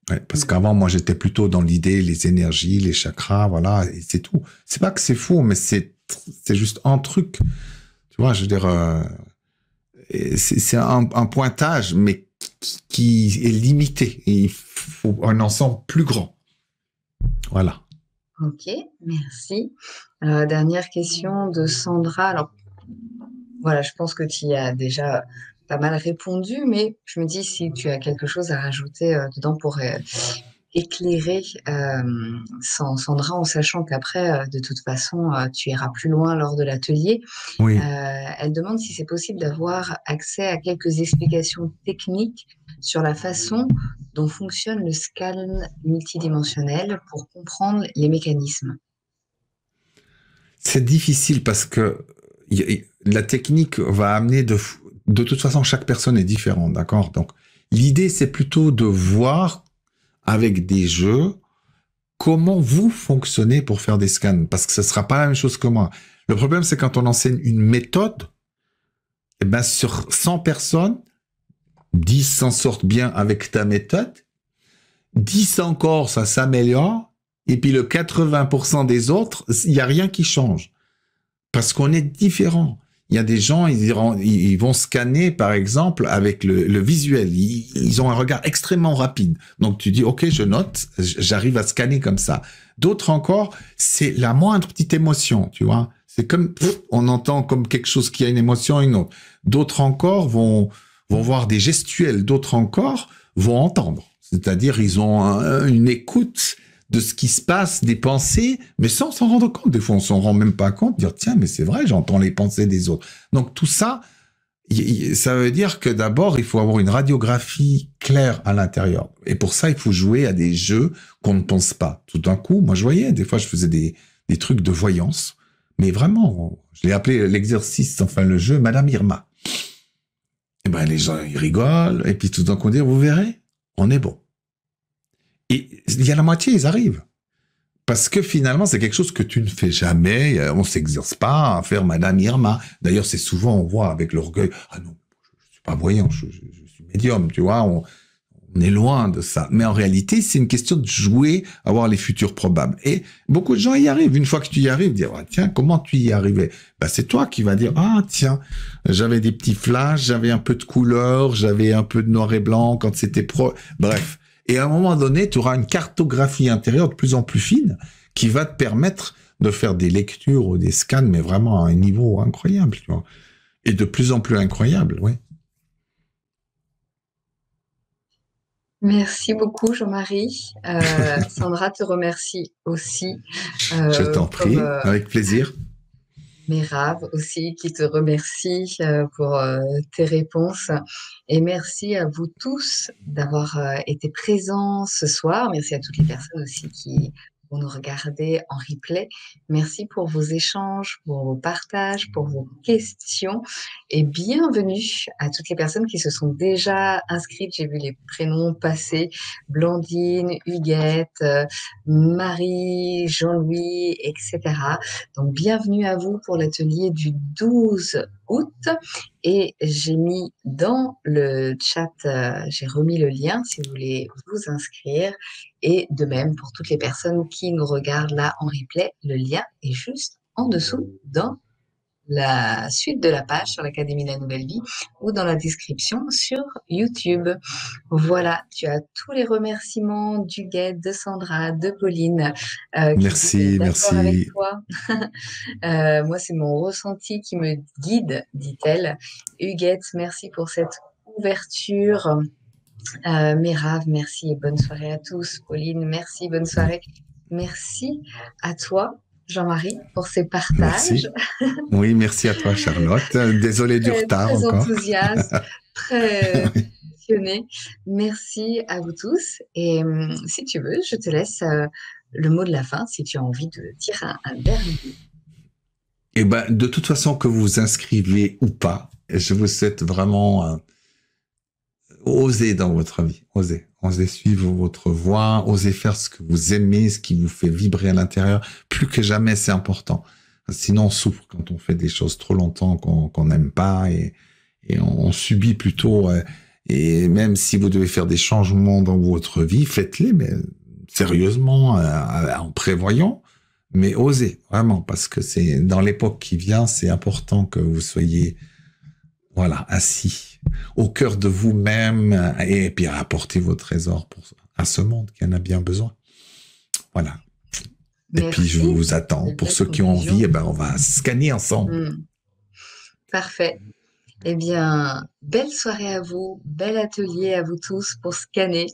Ouais, parce qu'avant, moi, j'étais plutôt dans l'idée, les énergies, les chakras, voilà, et c'est tout. C'est pas que c'est faux, mais c'est juste un truc. Tu vois, je veux dire, c'est un pointage, mais qui est limité. Et il faut un ensemble plus grand. Voilà. Ok, merci. Dernière question de Sandra. Alors, voilà, je pense que tu y as déjà pas mal répondu, mais je me dis si tu as quelque chose à rajouter dedans pour éclairer Sandra, en sachant qu'après, de toute façon, tu iras plus loin lors de l'atelier. Oui. Elle demande si c'est possible d'avoir accès à quelques explications techniques sur la façon dont fonctionne le scan multidimensionnel pour comprendre les mécanismes. C'est difficile parce que la technique va amener de toute façon, chaque personne est différente, d'accord? Donc, l'idée, c'est plutôt de voir avec des jeux comment vous fonctionnez pour faire des scans, parce que ce sera pas la même chose que moi. Le problème, c'est quand on enseigne une méthode, eh ben, sur 100 personnes, 10 s'en sortent bien avec ta méthode, 10 encore, ça s'améliore, et puis le 80% des autres, il n'y a rien qui change. Parce qu'on est différents. Il y a des gens, ils vont scanner, par exemple, avec le visuel. Ils ont un regard extrêmement rapide. Donc, tu dis, OK, je note, j'arrive à scanner comme ça. D'autres encore, c'est la moindre petite émotion, tu vois. C'est comme, on entend comme quelque chose qui a une émotion, une autre. D'autres encore vont voir des gestuels. D'autres encore vont entendre. C'est-à-dire, ils ont une écoute de ce qui se passe, des pensées, mais sans s'en rendre compte. Des fois, on s'en rend même pas compte, dire, tiens, mais c'est vrai, j'entends les pensées des autres. Donc, tout ça, Ça veut dire que d'abord, il faut avoir une radiographie claire à l'intérieur. Et pour ça, il faut jouer à des jeux qu'on ne pense pas. Tout d'un coup, moi, je voyais, des fois, je faisais des trucs de voyance. Mais vraiment, je l'ai appelé l'exercice, enfin, le jeu Madame Irma. Et ben, les gens, ils rigolent. Et puis, tout d'un coup, on dit, vous verrez, on est bon. Et il y a la moitié, ils arrivent. Parce que finalement, c'est quelque chose que tu ne fais jamais. On s'exerce pas à faire Madame Irma. D'ailleurs, c'est souvent, on voit avec l'orgueil, ah non, je suis pas voyant, je suis médium, tu vois, on est loin de ça. Mais en réalité, c'est une question de jouer, avoir les futurs probables. Et beaucoup de gens y arrivent. Une fois que tu y arrives, dire, ah, tiens, comment tu y arrivais? Bah, c'est toi qui vas dire, ah, tiens, j'avais des petits flashs, j'avais un peu de couleur, j'avais un peu de noir et blanc quand c'était bref. Et à un moment donné, tu auras une cartographie intérieure de plus en plus fine qui va te permettre de faire des lectures ou des scans, mais vraiment à un niveau incroyable, tu vois. Et de plus en plus incroyable, oui. Merci beaucoup, Jean-Marie. Sandra te remercie aussi, Je t'en comme prie, avec plaisir. Mérave aussi qui te remercie pour tes réponses. Et merci à vous tous d'avoir été présents ce soir. Merci à toutes les personnes aussi qui vont nous regarder en replay. Merci pour vos échanges, pour vos partages, pour vos questions. Et bienvenue à toutes les personnes qui se sont déjà inscrites. J'ai vu les prénoms passer. Blandine, Huguette, Marie, Jean-Louis, etc. Donc, bienvenue à vous pour l'atelier du 12 août. Et j'ai mis dans le chat, j'ai remis le lien si vous voulez vous inscrire. Et de même, pour toutes les personnes qui nous regardent là en replay, le lien est juste en dessous dans la suite de la page sur l'Académie de la Nouvelle Vie ou dans la description sur YouTube. Voilà, tu as tous les remerciements d'Huguette, de Sandra, de Pauline qui disent Merci, d'accord avec merci. toi. Moi, c'est mon ressenti qui me guide, dit-elle. Huguette, merci pour cette ouverture. Mérave, merci et bonne soirée à tous. Pauline, merci, bonne soirée. Merci à toi, Jean-Marie, pour ces partages. Merci. Oui, merci à toi, Charlotte. Désolé du Très, retard très encore. enthousiaste, très passionné. Merci à vous tous. Et si tu veux, je te laisse le mot de la fin si tu as envie de dire un dernier mot. Eh ben, de toute façon, que vous vous inscrivez ou pas, je vous souhaite vraiment osez dans votre vie, osez. Osez suivre votre voie, osez faire ce que vous aimez, ce qui vous fait vibrer à l'intérieur. Plus que jamais, c'est important. Sinon, on souffre quand on fait des choses trop longtemps qu'on n'aime pas et on subit plutôt. Et même si vous devez faire des changements dans votre vie, faites-les, mais sérieusement, en prévoyant, mais osez, vraiment, parce que c'est dans l'époque qui vient, c'est important que vous soyez, voilà, assis au cœur de vous-même et puis à apporter vos trésors à ce monde qui en a bien besoin. Voilà. Et Merci. puis je vous attends. Pour ceux qui ont envie, eh ben, on va scanner ensemble. Parfait. Eh bien, belle soirée à vous, bel atelier à vous tous pour scanner.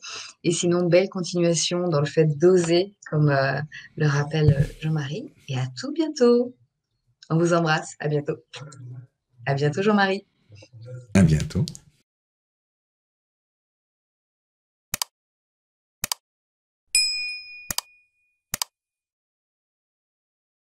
Et sinon, belle continuation dans le fait d'oser, comme le rappelle Jean-Marie. Et à tout bientôt. On vous embrasse. À bientôt. À bientôt, Jean-Marie. À bientôt.